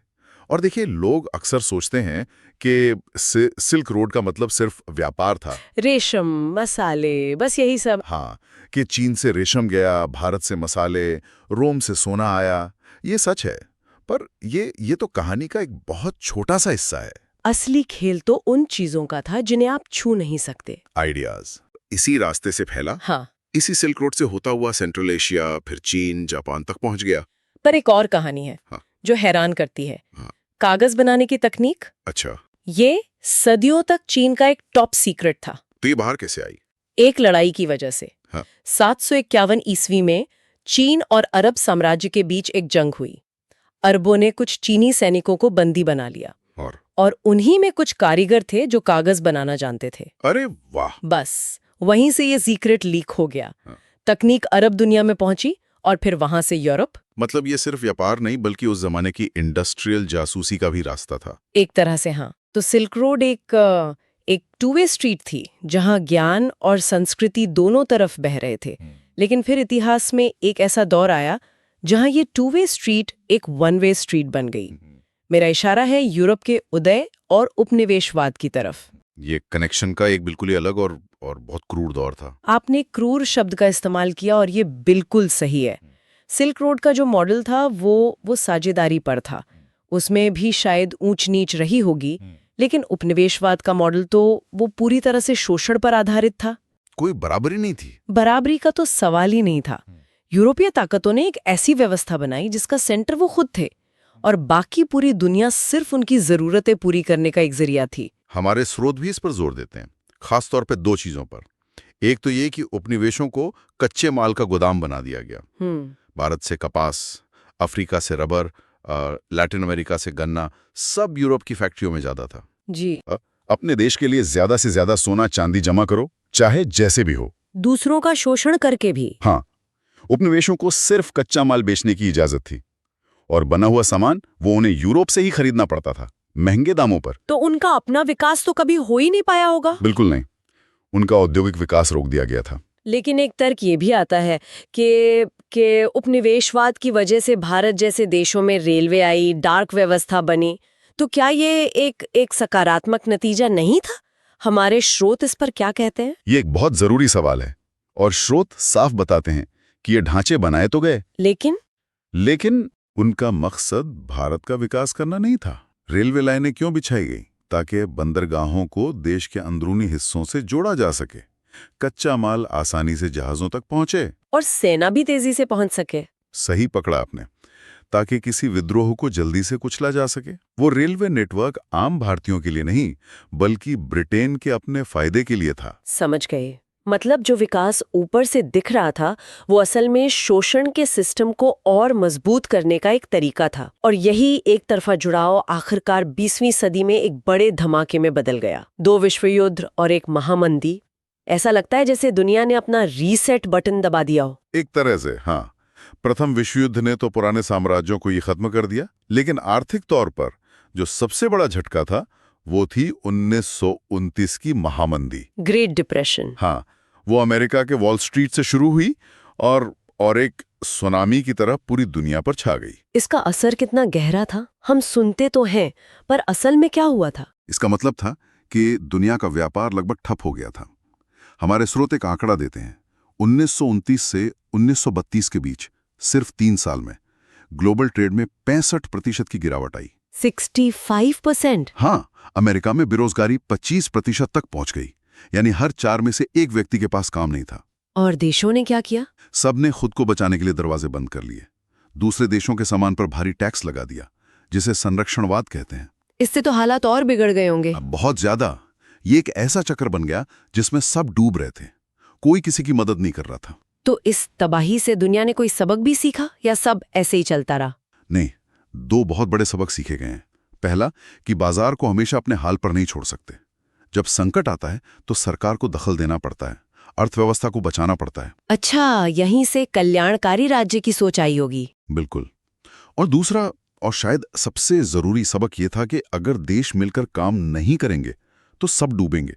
S4: और देखिए, लोग अक्सर सोचते हैं कि सिल्क रोड का मतलब सिर्फ व्यापार था,
S2: रेशम, मसाले, बस यही सब।
S4: हाँ, कि चीन से रेशम गया, भारत से मसाले, रोम से सोना आया। ये सच है, पर ये तो कहानी का एक बहुत छोटा सा हिस्सा है।
S2: असली खेल तो उन चीजों का था जिन्हें आप छू नहीं सकते।
S4: आइडियाज इसी रास्ते से फैला।
S2: हाँ,
S4: इसी सिल्क रोड से होता हुआ सेंट्रल एशिया, फिर चीन, जापान तक पहुंच गया।
S2: पर एक और कहानी है
S4: हाँ।
S2: जो हैरान करती है।
S4: हाँ।
S2: कागज बनाने की तकनीक।
S4: अच्छा,
S2: ये सदियों तक चीन का एक टॉप सीक्रेट था।
S4: तो ये बाहर कैसे आई?
S2: एक लड़ाई की वजह से।
S4: हाँ।
S2: 751 ईस्वी में चीन और अरब साम्राज्य के बीच एक जंग हुई। अरबों ने कुछ चीनी सैनिकों को बंदी बना लिया और उन्हीं में कुछ कारीगर थे जो कागज बनाना जानते थे।
S4: अरे वाह!
S2: बस वहीं से ये सीक्रेट लीक हो गया।
S4: हाँ।
S2: तकनीक अरब दुनिया में पहुंची और फिर वहां से यूरोप।
S4: मतलब ये सिर्फ व्यापार नहीं, बल्कि उस जमाने की इंडस्ट्रियल जासूसी का भी रास्ता था।
S2: एक तरह से हाँ। तो सिल्क रोड एक टू वे स्ट्रीट थी जहां ज्ञान और संस्कृति दोनों तरफ बह रहे थे। लेकिन फिर इतिहास में एक ऐसा दौर आया जहां ये टू वे स्ट्रीट एक वन वे स्ट्रीट बन गई। मेरा इशारा है यूरोप के उदय और उपनिवेशवाद की तरफ।
S4: ये कनेक्शन का एक बिल्कुल ही अलग और बहुत क्रूर दौर था।
S2: आपने क्रूर शब्द का इस्तेमाल किया और ये बिल्कुल सही है। सिल्क रोड का जो मॉडल था वो साझेदारी पर था। उसमें भी शायद ऊंच नीच रही होगी, लेकिन उपनिवेशवाद का मॉडल तो वो पूरी तरह से शोषण पर आधारित था।
S4: कोई बराबरी नहीं थी।
S2: बराबरी का तो सवाल ही नहीं था। यूरोपीय ताकतों ने एक ऐसी व्यवस्था बनाई जिसका सेंटर वो खुद थे और बाकी पूरी दुनिया सिर्फ उनकी जरूरतें पूरी करने का एक जरिया थी।
S4: हमारे स्रोत भी इस पर जोर देते हैं, खासतौर पर दो चीजों पर। एक तो ये कि उपनिवेशों को कच्चे माल का गोदाम बना दिया गया। भारत से कपास, अफ्रीका से रबर, लैटिन अमेरिका से गन्ना, सब यूरोप की फैक्ट्रियों में ज्यादा था।
S2: जी।
S4: अपने देश के लिए ज्यादा से ज्यादा सोना चांदी जमा करो, चाहे जैसे भी हो।
S2: दूसरों का शोषण करके भी।
S4: हाँ, उपनिवेशों को सिर्फ कच्चा माल बेचने की इजाजत थी और बना हुआ सामान वो उन्हें यूरोप से ही खरीदना पड़ता था, महंगे दामों पर।
S2: तो उनका अपना विकास तो कभी हो ही नहीं पाया होगा।
S4: बिल्कुल नहीं, उनका औद्योगिक विकास रोक दिया गया था।
S2: लेकिन एक तर्क ये भी आता है कि उपनिवेशवाद की वजह से भारत जैसे देशों में रेलवे आई, डाक व्यवस्था बनी, तो क्या ये एक सकारात्मक नतीजा नहीं था? हमारे स्रोत इस पर क्या कहते हैं?
S4: ये एक बहुत जरूरी सवाल है और स्रोत साफ बताते हैं कि ये ढांचे बनाए तो गए, लेकिन उनका मकसद भारत का विकास करना नहीं था। रेलवे लाइनें क्यों बिछाई गई? ताकि बंदरगाहों को देश के अंदरूनी हिस्सों से जोड़ा जा सके, कच्चा माल आसानी से जहाजों तक पहुंचे
S2: और सेना भी तेजी से पहुंच सके।
S4: सही पकड़ा आपने, ताकि किसी विद्रोह को जल्दी से कुचला जा सके। वो रेलवे नेटवर्क आम भारतीयों के लिए नहीं, बल्कि ब्रिटेन के अपने फायदे के लिए था।
S2: समझ गए। मतलब जो विकास ऊपर से दिख रहा था वो असल में शोषण के सिस्टम को और मजबूत करने का एक तरीका था, और यही एक तरफा जुड़ाव आखिरकार 20वीं सदी में एक बड़े धमाके में बदल गया। 2 विश्व युद्ध और एक महामंदी। ऐसा लगता है जैसे दुनिया ने अपना रीसेट बटन दबा दिया हो।
S4: एक तरह से हाँ। प्रथम विश्व युद्ध ने तो पुराने साम्राज्यों को ये खत्म कर दिया, लेकिन आर्थिक तौर पर जो सबसे बड़ा झटका था वो थी 1929 की महामंदी,
S2: ग्रेट डिप्रेशन।
S4: हाँ, वो अमेरिका के वॉल स्ट्रीट से शुरू हुई और एक सुनामी की तरह पूरी दुनिया पर छा गई।
S2: इसका असर कितना गहरा था हम सुनते तो हैं, पर असल में क्या हुआ था?
S4: इसका मतलब था कि दुनिया का व्यापार लगभग ठप हो गया था। हमारे स्रोत एक आंकड़ा देते हैं, 1929 से 1932 के बीच सिर्फ 3 साल में ग्लोबल ट्रेड में 65% की गिरावट आई।
S2: 65%?
S4: हाँ, अमेरिका में बेरोजगारी 25% तक पहुंच गई, यानी हर 4 में से 1 व्यक्ति के पास काम नहीं था।
S2: और देशों ने क्या किया?
S4: सबने खुद को बचाने के लिए दरवाजे बंद कर लिए। दूसरे देशों के सामान पर भारी टैक्स लगा दिया, जिसे संरक्षणवाद कहते हैं।
S2: इससे तो हालात और बिगड़ गए होंगे।
S4: बहुत ज्यादा। ये एक ऐसा चक्र बन गया जिसमें सब डूब रहे थे, कोई किसी की मदद नहीं कर रहा था।
S2: तो इस तबाही से दुनिया ने कोई सबक भी सीखा या सब ऐसे ही चलता रहा?
S4: नहीं, 2 बहुत बड़े सबक सीखे गए हैं। पहला कि बाजार को हमेशा अपने हाल पर नहीं छोड़ सकते। जब संकट आता है तो सरकार को दखल देना पड़ता है, अर्थव्यवस्था को बचाना पड़ता है।
S2: अच्छा, यहीं से कल्याणकारी राज्य की सोच आई होगी।
S4: बिल्कुल। और दूसरा और शायद सबसे जरूरी सबक ये था कि अगर देश मिलकर काम नहीं करेंगे तो सब डूबेंगे।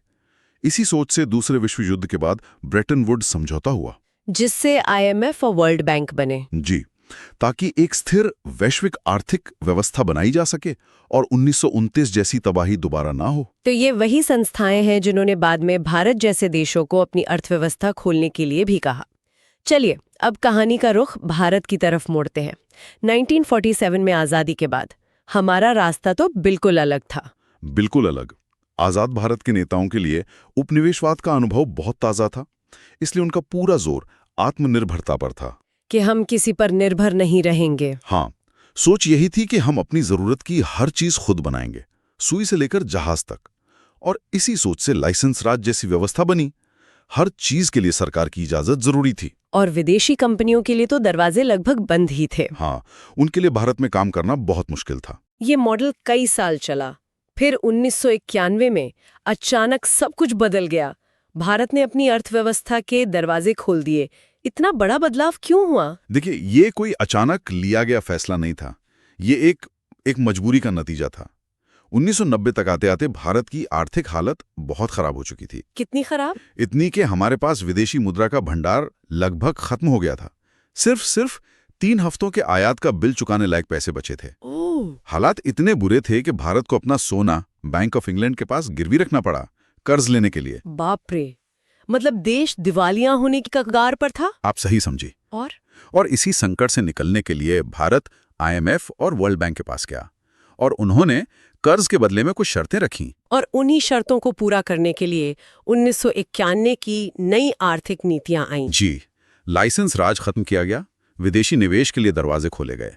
S4: इसी सोच से दूसरे विश्व युद्ध के बाद ब्रेटन वुड्स समझौता हुआ,
S2: जिससे IMF और वर्ल्ड बैंक बने।
S4: जी, ताकि एक स्थिर वैश्विक आर्थिक व्यवस्था बनाई जा सके और 1929 जैसी तबाही दोबारा ना हो।
S2: तो ये वही संस्थाएं हैं जिन्होंने बाद में भारत जैसे देशों को अपनी अर्थव्यवस्था खोलने के लिए भी कहा। चलिए अब कहानी का रुख भारत की तरफ मोड़ते हैं। 1947 में आजादी के बाद हमारा रास्ता तो बिल्कुल अलग था।
S4: बिल्कुल अलग। आजाद भारत के नेताओं के लिए उपनिवेशवाद का अनुभव बहुत ताजा था, इसलिए उनका पूरा जोर आत्मनिर्भरता पर था
S2: कि हम किसी पर निर्भर नहीं रहेंगे।
S4: हाँ, सोच यही थी कि हम अपनी जरूरत की हर चीज खुद बनाएंगे, सुई से लेकर जहाज तक। और इसी सोच से लाइसेंस राज जैसी व्यवस्था बनी। हर चीज के लिए सरकार की इजाजत जरूरी थी।
S2: और विदेशी कंपनियों के लिए तो दरवाजे लगभग बंद ही थे।
S4: हाँ, उनके लिए भारत में काम करना बहुत मुश्किल था।
S2: ये मॉडल कई साल चला, फिर 1991 में अचानक सब कुछ बदल गया। भारत ने अपनी अर्थव्यवस्था के दरवाजे खोल दिए। इतना बड़ा बदलाव क्यों हुआ?
S4: देखिए, ये कोई अचानक लिया गया फैसला नहीं था, ये एक मजबूरी का नतीजा था। 1990 तक आते आते भारत की आर्थिक हालत बहुत खराब हो चुकी थी।
S2: कितनी खराब?
S4: इतनी कि हमारे पास विदेशी मुद्रा का भंडार लगभग खत्म हो गया था। सिर्फ 3 हफ्तों के आयात का बिल चुकाने लायक पैसे बचे थे। हालात इतने बुरे थे कि भारत को अपना सोना बैंक ऑफ इंग्लैंड के पास गिरवी रखना पड़ा कर्ज लेने के लिए।
S2: बाप रे, मतलब देश दिवालिया होने की कगार पर था।
S4: आप सही समझी।
S2: और
S4: इसी संकट से निकलने के लिए भारत IMF और वर्ल्ड बैंक के पास गया और उन्होंने कर्ज के बदले में कुछ शर्तें रखी।
S2: और उन्हीं शर्तों को पूरा करने के लिए 1991 की नई आर्थिक नीतियां आईं।
S4: जी, लाइसेंस राज खत्म किया गया, विदेशी निवेश के लिए दरवाजे खोले गए।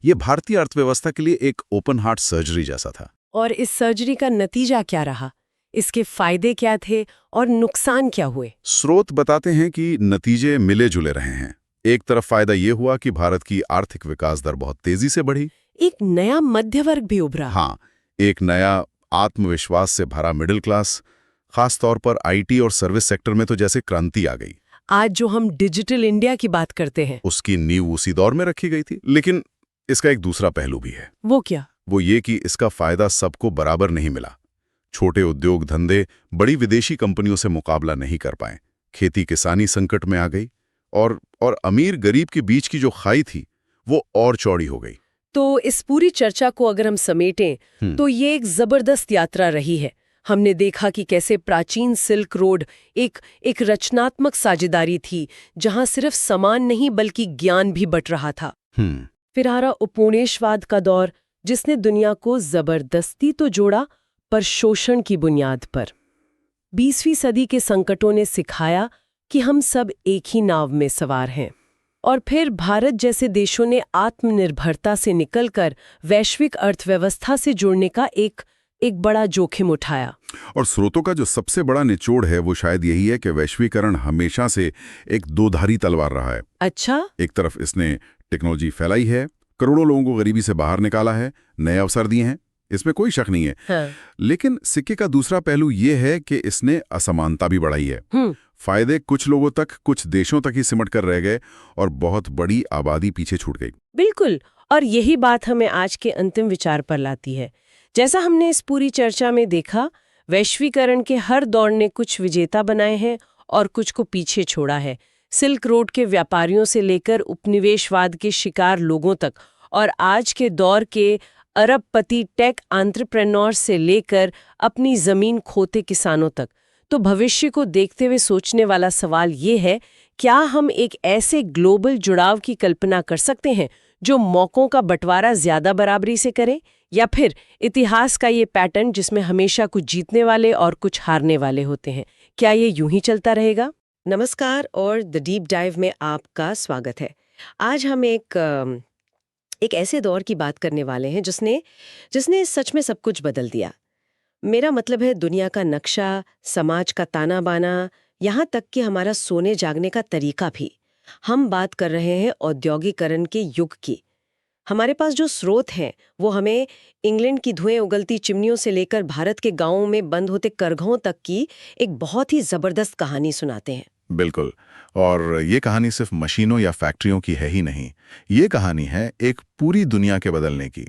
S4: ये भारतीय अर्थव्यवस्था के लिए एक ओपन हार्ट सर्जरी जैसा था।
S2: और इस सर्जरी का नतीजा क्या रहा? इसके फायदे क्या थे और नुकसान क्या हुए?
S4: स्रोत बताते हैं कि नतीजे मिले जुले रहे हैं। एक तरफ फायदा ये हुआ कि भारत की आर्थिक विकास दर बहुत तेजी से बढ़ी।
S2: एक नया मध्य वर्ग भी उभरा।
S4: हाँ, एक नया आत्मविश्वास से भरा मिडिल क्लास, खास तौर पर IT और सर्विस सेक्टर में तो जैसे क्रांति आ गई।
S2: आज जो हम डिजिटल इंडिया की बात करते हैं।
S4: उसकी नींव उसी दौर में रखी गई थी। लेकिन इसका एक दूसरा पहलू भी है,
S2: वो क्या?
S4: वो ये कि इसका फायदा सबको बराबर नहीं मिला। छोटे उद्योग धंधे बड़ी विदेशी कंपनियों से मुकाबला नहीं कर पाए, खेती किसानी संकट में आ गई, और अमीर गरीब के बीच की जो खाई थी वो और चौड़ी हो गई।
S2: तो इस पूरी चर्चा को अगर हम समेटें तो ये एक जबरदस्त यात्रा रही है। हमने देखा कि कैसे प्राचीन सिल्क रोड एक रचनात्मक साझेदारी थी, जहां सिर्फ सामान नहीं बल्कि ज्ञान भी बट रहा था। फिर आ रहा उपनिवेशवाद का दौर, जिसने दुनिया को जबरदस्ती तो जोड़ा, पर शोषण की बुनियाद पर। 20वीं सदी के संकटों ने सिखाया कि हम सब एक ही नाव में सवार हैं। और फिर भारत जैसे देशों ने आत्मनिर्भरता से निकलकर वैश्विक अर्थव्यवस्था से जुड़ने का एक बड़ा जोखिम उठाया।
S4: और स्रोतों का जो सबसे बड़ा निचोड़ है वो शायद यही है कि वैश्वीकरण हमेशा से एक दोधारी तलवार रहा है।
S2: अच्छा?
S4: एक तरफ इसने टेक्नोलॉजी फैलाई है, करोड़ों लोगों को गरीबी से बाहर निकाला है, नए अवसर दिए हैं, इसमें कोई शक नहीं है।
S2: हाँ।
S4: लेकिन सिक्के का दूसरा पहलू ये है कि इसने असमानता भी बढ़ाई है। फायदे कुछ लोगों तक, कुछ देशों तक ही सिमट कर रह गए और बहुत बड़ी आबादी पीछे छूट गई।
S2: बिल्कुल, और यही बात हमें आज के अंतिम विचार पर लाती है। जैसा हमने इस पूरी चर्चा में देखा, वैश्वीकरण के हर दौर ने कुछ विजेता बनाए हैं और कुछ को पीछे छोड़ा है। सिल्क रोड के व्यापारियों से लेकर उपनिवेशवाद के शिकार लोगों तक, और आज के दौर के अरबपति टेक एंटरप्रेन्योर से लेकर अपनी जमीन खोते किसानों तक। तो भविष्य को देखते हुए सोचने वाला सवाल ये है, क्या हम एक ऐसे ग्लोबल जुड़ाव की कल्पना कर सकते हैं जो मौकों का बंटवारा ज्यादा बराबरी से करे, या फिर इतिहास का ये पैटर्न जिसमें हमेशा कुछ जीतने वाले और कुछ हारने वाले होते हैं, क्या ये यूं ही चलता रहेगा? नमस्कार और द डीप डाइव में आपका स्वागत है। आज हम एक ऐसे दौर की बात करने वाले हैं जिसने सच में सब कुछ बदल दिया। मेरा मतलब है दुनिया का नक्शा, समाज का ताना बाना, यहाँ तक कि हमारा सोने जागने का तरीका भी। हम बात कर रहे हैं औद्योगिकरण के युग की। हमारे पास जो स्रोत हैं वो हमें इंग्लैंड की धुएं उगलती चिमनियों से लेकर भारत के गांवों में बंद होते करघों तक की एक बहुत ही जबरदस्त कहानी सुनाते हैं।
S4: बिल्कुल, और ये कहानी सिर्फ मशीनों या फैक्ट्रियों की है ही नहीं, ये कहानी है एक पूरी दुनिया के बदलने की।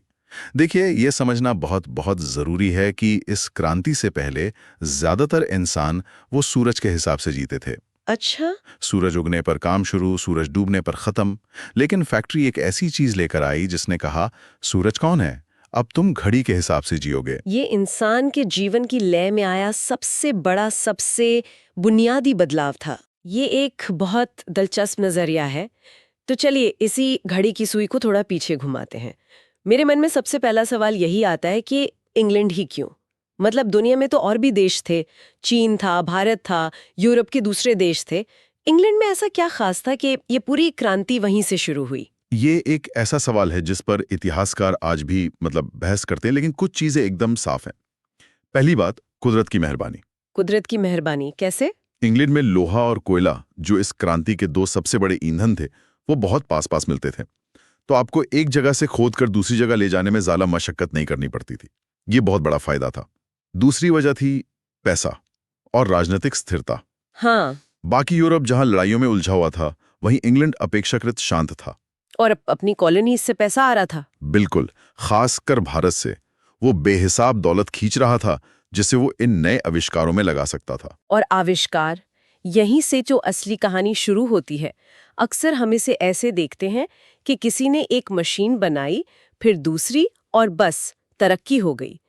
S4: देखिए, ये समझना बहुत बहुत ज़रूरी है कि इस क्रांति से पहले ज़्यादातर इंसान वो सूरज के हिसाब से जीते थे।
S2: अच्छा?
S4: सूरज उगने पर काम शुरू, सूरज डूबने पर ख़त्म। लेकिन फैक्ट्री एक ऐसी चीज़ लेकर आई जिसने कहा, सूरज कौन है, अब तुम घड़ी के हिसाब से जियोगे।
S2: ये इंसान के जीवन की लय में आया सबसे बड़ा, सबसे बुनियादी बदलाव था। ये एक बहुत दिलचस्प नज़रिया है। तो चलिए इसी घड़ी की सुई को थोड़ा पीछे घुमाते हैं। मेरे मन में सबसे पहला सवाल यही आता है कि इंग्लैंड ही क्यों? मतलब दुनिया में तो और भी देश थे, चीन था, भारत था, यूरोप के दूसरे देश थे। इंग्लैंड में ऐसा क्या खास था कि ये पूरी क्रांति वहीं से शुरू हुई?
S4: ये एक ऐसा सवाल है जिस पर इतिहासकार आज भी बहस करते हैं, लेकिन कुछ चीजें एकदम साफ हैं। पहली बात, कुदरत की मेहरबानी।
S2: कुदरत की मेहरबानी कैसे?
S4: इंग्लैंड में लोहा और कोयला, जो इस क्रांति के दो सबसे बड़े ईंधन थे, वो बहुत पास पास मिलते थे। तो आपको एक जगह से खोदकर दूसरी जगह ले जाने में ज़्यादा मशक्कत नहीं करनी पड़ती थी। ये बहुत बड़ा फायदा था। दूसरी वजह थी पैसा और राजनीतिक स्थिरता।
S2: हाँ।
S4: बाकी यूरोप जहां लड़ाइयों में उलझा हुआ था, वहीं इंग्लैंड अपेक्षाकृत शांत था।
S2: और अपनी कॉलोनीज से पैसा आ रहा था।
S4: बिल्कुल, खासकर भारत से वो बेहिसाब दौलत खींच रहा था, जिसे वो इन नए आविष्कारों में लगा सकता था।
S2: और आविष्कार, यहीं से जो असली कहानी शुरू होती है। अक्सर हम इसे ऐसे देखते हैं कि किसी ने एक मशीन बनाई, फिर दूसरी, और बस तरक्की हो गई।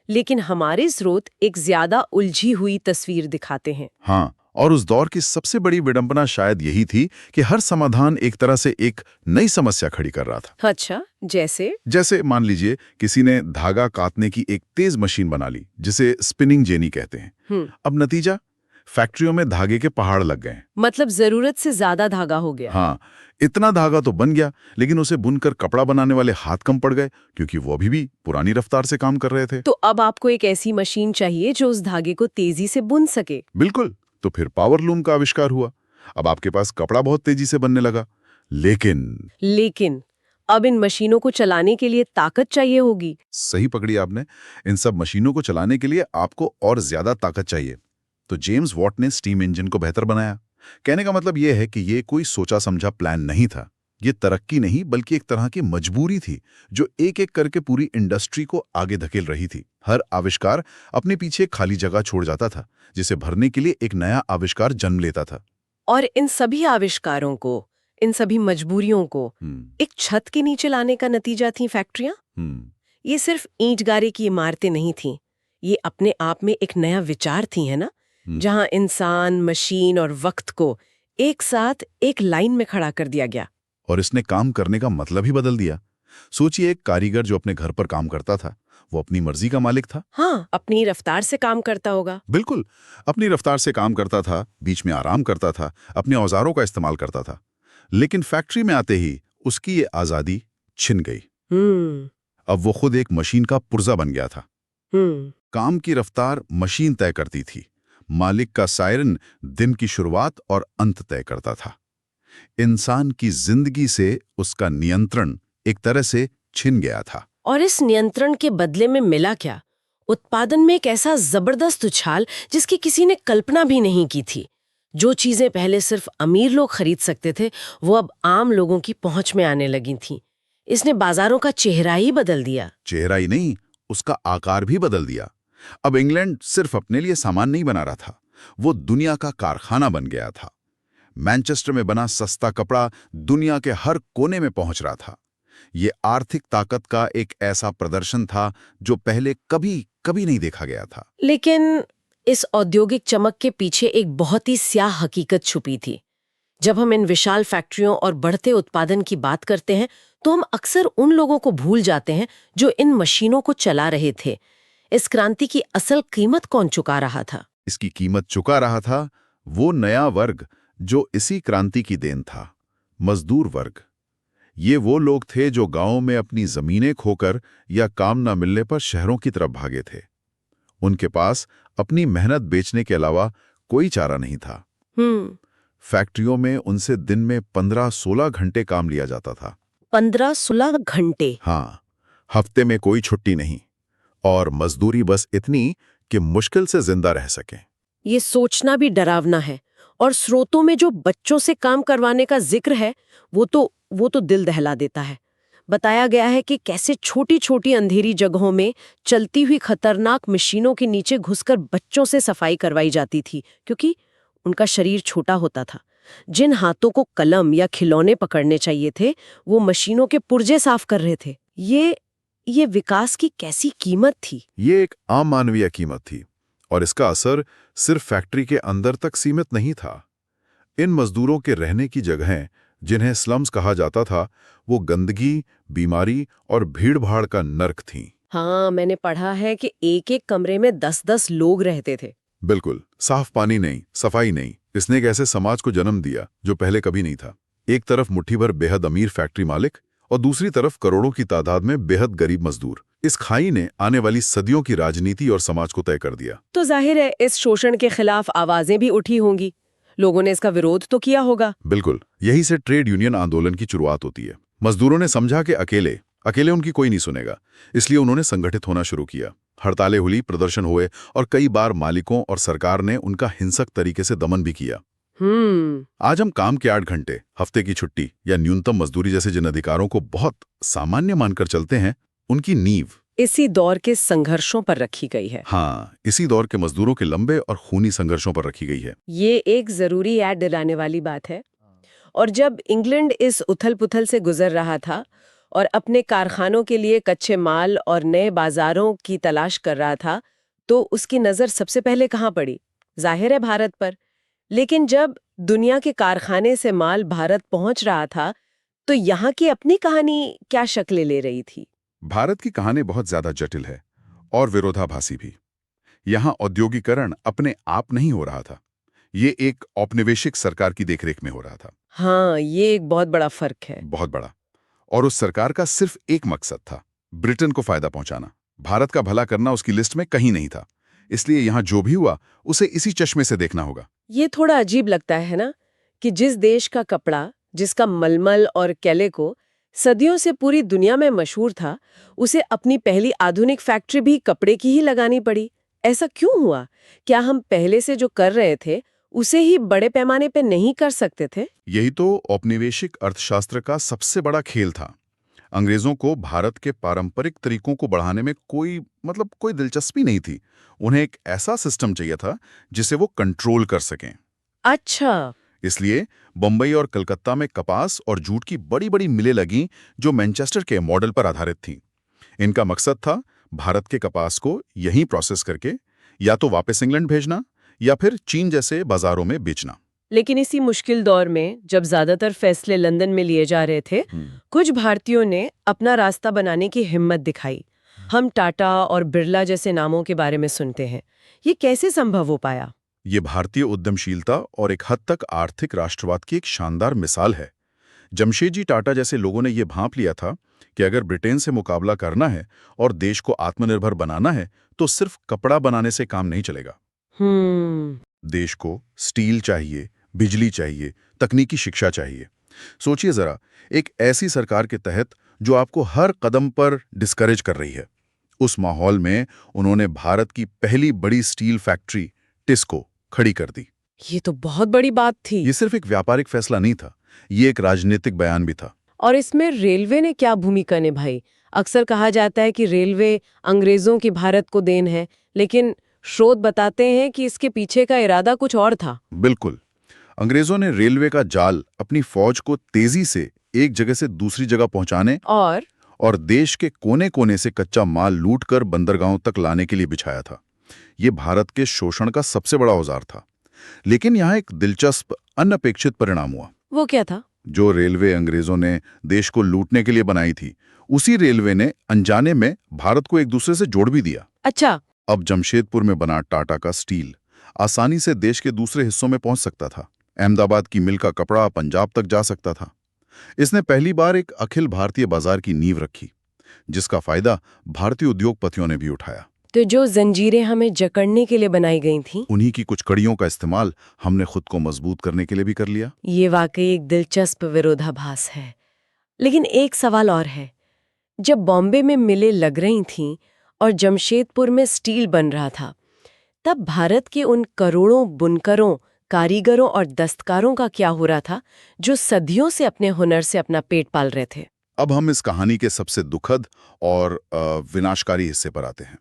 S2: लेकिन हमारे स्रोत एक ज्यादा उलझी हुई तस्वीर दिखाते हैं।
S4: हाँ, और उस दौर की सबसे बड़ी विडंबना शायद यही थी कि हर समाधान एक तरह से एक नई समस्या खड़ी कर रहा था।
S2: अच्छा, जैसे
S4: मान लीजिए किसी ने धागा काटने की एक तेज मशीन बना ली, जिसे स्पिनिंग जेनी कहते हैं। अब नतीजा, फैक्ट्रियों में धागे के पहाड़ लग गए।
S2: मतलब जरूरत से ज्यादा धागा हो गया।
S4: हाँ, इतना धागा तो बन गया, लेकिन उसे बुनकर कपड़ा बनाने वाले हाथ कम पड़ गए, क्योंकि वो अभी भी पुरानी रफ्तार से काम कर रहे थे।
S2: तो अब आपको एक ऐसी मशीन चाहिए जो उस धागे को तेजी से बुन सके।
S4: बिल्कुल, तो फिर पावर लूम का आविष्कार हुआ। अब आपके पास कपड़ा बहुत तेजी से बनने लगा। लेकिन
S2: अब इन मशीनों को चलाने के लिए ताकत चाहिए होगी।
S4: सही पकड़ी आपने। इन सब मशीनों को चलाने के लिए आपको और ज्यादा ताकत चाहिए। तो जेम्स वॉट ने स्टीम इंजन को बेहतर बनाया। कहने का मतलब ये है कि ये कोई सोचा समझा प्लान नहीं था। ये तरक्की नहीं बल्कि एक तरह की मजबूरी थी जो एक एक करके पूरी इंडस्ट्री को आगे धकेल रही थी। हर आविष्कार अपने पीछे खाली जगह छोड़ जाता था, जिसे भरने के लिए एक नया आविष्कार जन्म लेता था।
S2: और इन सभी आविष्कारों को, इन सभी मजबूरियों को एक छत के नीचे लाने का नतीजा थी फैक्ट्रियां। ये सिर्फ ईंट गारे की इमारतें नहीं थीं, ये अपने आप में एक नया विचार थी, है ना, जहां इंसान, मशीन और वक्त को एक साथ एक लाइन में खड़ा कर दिया गया।
S4: और इसने काम करने का मतलब ही बदल दिया। सोचिए, एक कारीगर जो अपने घर पर काम करता था, वो अपनी मर्जी का मालिक था।
S2: हाँ, अपनी रफ्तार से काम करता होगा।
S4: बिल्कुल, अपनी रफ्तार से काम करता था, बीच में आराम करता था, अपने औजारों का इस्तेमाल करता था। लेकिन फैक्ट्री में आते ही उसकी ये आजादी छिन गई। अब वो खुद एक मशीन का पुर्जा बन गया था। काम की रफ्तार मशीन तय करती थी, मालिक का सायरन दिन की शुरुआत और अंत तय करता था। इंसान की जिंदगी से उसका नियंत्रण एक तरह से छिन गया था।
S2: और इस नियंत्रण के बदले में मिला क्या? उत्पादन में एक ऐसा जबरदस्त उछाल जिसकी किसी ने कल्पना भी नहीं की थी। जो चीजें पहले सिर्फ अमीर लोग खरीद सकते थे, वो अब आम लोगों की पहुंच में आने लगी थीं। इसने बाजारों का चेहरा ही बदल दिया।
S4: चेहरा ही नहीं, उसका आकार भी बदल दिया। अब इंग्लैंड सिर्फ अपने लिए सामान नहीं बना रहा था, वो दुनिया का कारखाना बन गया था। मैनचेस्टर में बना सस्ता कपड़ा दुनिया के हर कोने में पहुंच रहा था। ये आर्थिक ताकत का एक ऐसा प्रदर्शन था जो पहले कभी कभी नहीं देखा गया था।
S2: लेकिन इस औद्योगिक चमक के पीछे एक बहुत ही स्याह हकीकत छुपी थी। जब हम इन विशाल फैक्ट्रियों और बढ़ते उत्पादन की बात करते हैं, तो हम अक्सर उन लोगों को भूल जाते हैं जो इन मशीनों को चला रहे थे। इस क्रांति की असल कीमत कौन चुका रहा था?
S4: इसकी कीमत चुका रहा था वो नया वर्ग जो इसी क्रांति की देन था, मजदूर वर्ग। ये वो लोग थे जो गांवों में अपनी जमीनें खोकर या काम न मिलने पर शहरों की तरफ भागे थे। उनके पास अपनी मेहनत बेचने के अलावा कोई चारा नहीं था। फैक्ट्रियों में उनसे दिन में 15-16 घंटे काम लिया जाता था।
S2: 15-16 घंटे?
S4: हाँ, हफ्ते में कोई छुट्टी नहीं, और मजदूरी बस इतनी कि मुश्किल से जिंदा रह सकें।
S2: ये सोचना भी डरावना है। और स्रोतों में जो बच्चों से काम करवाने का जिक्र है, वो तो दिल दहला देता है। बताया गया है कि कैसे छोटी छोटी अंधेरी जगहों में चलती हुई खतरनाक मशीनों के नीचे घुसकर बच्चों से सफाई करवाई जाती थी, क्योंकि उनका शरीर छोटा होता था। जिन हाथों को कलम या खिलौने पकड़ने चाहिए थे, वो मशीनों के पुर्जे साफ कर रहे थे। ये विकास की कैसी कीमत थी?
S4: ये एक आम मानवीय कीमत थी, और इसका असर सिर्फ फैक्ट्री के अंदर तक सीमित नहीं था। इन मजदूरों के रहने की जगहें, जिन्हें स्लम्स कहा जाता था, वो गंदगी, बीमारी और भीड़-भाड़ का नर्क थीं।
S2: हाँ, मैंने पढ़ा है कि एक एक कमरे में 10-10 लोग रहते थे।
S4: बिल्कुल, साफ पानी नहीं, सफाई नहीं। इसने एक ऐसे समाज को जन्म दिया जो पहले कभी नहीं था। एक तरफ मुट्ठी भर बेहद अमीर फैक्ट्री मालिक, और दूसरी तरफ करोड़ों की तादाद में बेहद गरीब मजदूर। इस खाई ने आने वाली सदियों की राजनीति और समाज को तय कर दिया।
S2: तो जाहिर है इस शोषण के खिलाफ आवाजें भी उठी होंगी। लोगों ने इसका विरोध तो किया होगा।
S4: बिल्कुल, यही से ट्रेड यूनियन आंदोलन की शुरुआत होती है। मजदूरों ने समझा कि अकेले उनकी कोई नहीं सुनेगा, इसलिए उन्होंने संगठित होना शुरू किया। हड़तालें हुई, प्रदर्शन हुए, और कई बार मालिकों और सरकार ने उनका हिंसक तरीके से दमन भी किया। आज हम काम के 8 घंटे, हफ्ते की छुट्टी या न्यूनतम मजदूरी जैसे जिन अधिकारों को बहुत सामान्य मानकर चलते हैं, उनकी नींव
S2: इसी दौर के संघर्षों पर रखी गई है।
S4: हाँ, इसी दौर के मजदूरों के लंबे और खूनी संघर्षों पर रखी गई है।
S2: ये एक जरूरी याद दिलाने वाली बात है। और जब इंग्लैंड इस उथल-पुथल से गुजर रहा था और अपने कारखानों के लिए कच्चे माल और नए बाजारों की तलाश कर रहा था, तो उसकी नजर सबसे पहले कहाँ पड़ी? जाहिर है भारत पर। लेकिन जब दुनिया के कारखाने से माल भारत पहुंच रहा था, तो यहाँ की अपनी कहानी क्या शक्लें ले रही थी?
S4: भारत की कहानी बहुत ज्यादा जटिल है और विरोधाभासी भी। यहाँ औद्योगिकरण अपने आप नहीं हो रहा था, ये एक औपनिवेशिक सरकार की देखरेख में हो रहा था।
S2: हाँ, ये एक बहुत बड़ा फर्क है।
S4: बहुत बड़ा। और उस सरकार का सिर्फ एक मकसद था, ब्रिटेन को फायदा पहुंचाना। भारत का भला करना उसकी लिस्ट में कहीं नहीं था। इसलिए यहाँ जो भी हुआ उसे इसी चश्मे से देखना होगा।
S2: ये थोड़ा अजीब लगता है ना, कि जिस देश का कपड़ा, जिसका मलमल और कैलेको सदियों से पूरी दुनिया में मशहूर था, उसे अपनी पहली आधुनिक फैक्ट्री भी कपड़े की ही लगानी पड़ी। ऐसा क्यों हुआ? क्या हम पहले से जो कर रहे थे उसे ही बड़े पैमाने पे नहीं कर सकते थे?
S4: यही तो औपनिवेशिक अर्थशास्त्र का सबसे बड़ा खेल था। अंग्रेजों को भारत के पारंपरिक तरीकों को बढ़ाने में कोई दिलचस्पी नहीं थी। उन्हें एक ऐसा सिस्टम चाहिए था जिसे वो कंट्रोल कर सकें।
S2: अच्छा।
S4: इसलिए बम्बई और कलकत्ता में कपास और जूट की बड़ी बड़ी मिलें लगीं जो मैनचेस्टर के मॉडल पर आधारित थीं। इनका मकसद था भारत के कपास को यहीं प्रोसेस करके या तो वापस इंग्लैंड भेजना या फिर चीन जैसे बाजारों में बेचना।
S2: लेकिन इसी मुश्किल दौर में जब ज्यादातर फैसले लंदन में लिए जा रहे थे, कुछ भारतीयों ने अपना रास्ता बनाने की हिम्मत दिखाई। हम टाटा और बिरला जैसे नामों के बारे में सुनते हैं। ये कैसे संभव हो पाया?
S4: ये भारतीय उद्यमशीलता और एक हद तक आर्थिक राष्ट्रवाद की एक शानदार मिसाल है। जमशेदजी टाटा जैसे लोगों ने यह भांप लिया था कि अगर ब्रिटेन से मुकाबला करना है और देश को आत्मनिर्भर बनाना है तो सिर्फ कपड़ा बनाने से काम नहीं चलेगा। देश को स्टील चाहिए, बिजली चाहिए, तकनीकी शिक्षा चाहिए। सोचिए जरा, एक ऐसी सरकार के तहत जो आपको हर कदम पर डिस्करेज कर रही है। उस माहौल में उन्होंने भारत की पहली बड़ी स्टील फैक्ट्री टिस्को खड़ी कर दी।
S2: ये तो बहुत बड़ी बात थी।
S4: ये सिर्फ एक व्यापारिक फैसला नहीं था, ये एक राजनीतिक बयान भी था।
S2: और इसमें रेलवे ने क्या भूमिका निभाई? अक्सर कहा जाता है कि रेलवे अंग्रेजों की भारत को देन है, लेकिन स्रोत बताते हैं कि इसके पीछे का इरादा कुछ और था।
S4: बिल्कुल। अंग्रेजों ने रेलवे का जाल अपनी फौज को तेजी से एक जगह से दूसरी जगह पहुंचाने और देश के कोने कोने से कच्चा माल लूटकर बंदरगाहों तक लाने के लिए बिछाया था। ये भारत के शोषण का सबसे बड़ा औजार था। लेकिन यहाँ एक दिलचस्प अनअपेक्षित परिणाम हुआ।
S2: वो क्या था?
S4: जो रेलवे अंग्रेजों ने देश को लूटने के लिए बनाई थी, उसी रेलवे ने अनजाने में भारत को एक दूसरे से जोड़ भी दिया।
S2: अच्छा।
S4: अब जमशेदपुर में बना टाटा का स्टील आसानी से देश के दूसरे हिस्सों में पहुंच सकता था। अहमदाबाद की मिल का कपड़ा पंजाब तक जा सकता था। इसने पहली बार एक अखिल भारतीय बाजार की नींव रखी, जिसका फायदा भारतीय उद्योगपतियों ने भी उठाया।
S2: तो जो जंजीरें हमें जकड़ने के लिए बनाई गई थीं,
S4: उन्हीं की कुछ कड़ियों का इस्तेमाल हमने खुद को मजबूत करने के लिए भी कर लिया।
S2: ये वाकई एक दिलचस्प विरोधाभास है। लेकिन एक सवाल और है। जब बॉम्बे में मिलें लग रही थीं और जमशेदपुर में स्टील बन रहा था, तब भारत के उन करोड़ों बुनकरों, कारीगरों और दस्तकारों का क्या हो रहा था जो सदियों से अपने हुनर से अपना पेट पाल रहे थे?
S4: अब हम इस कहानी के सबसे दुखद और विनाशकारी हिस्से पर आते हैं।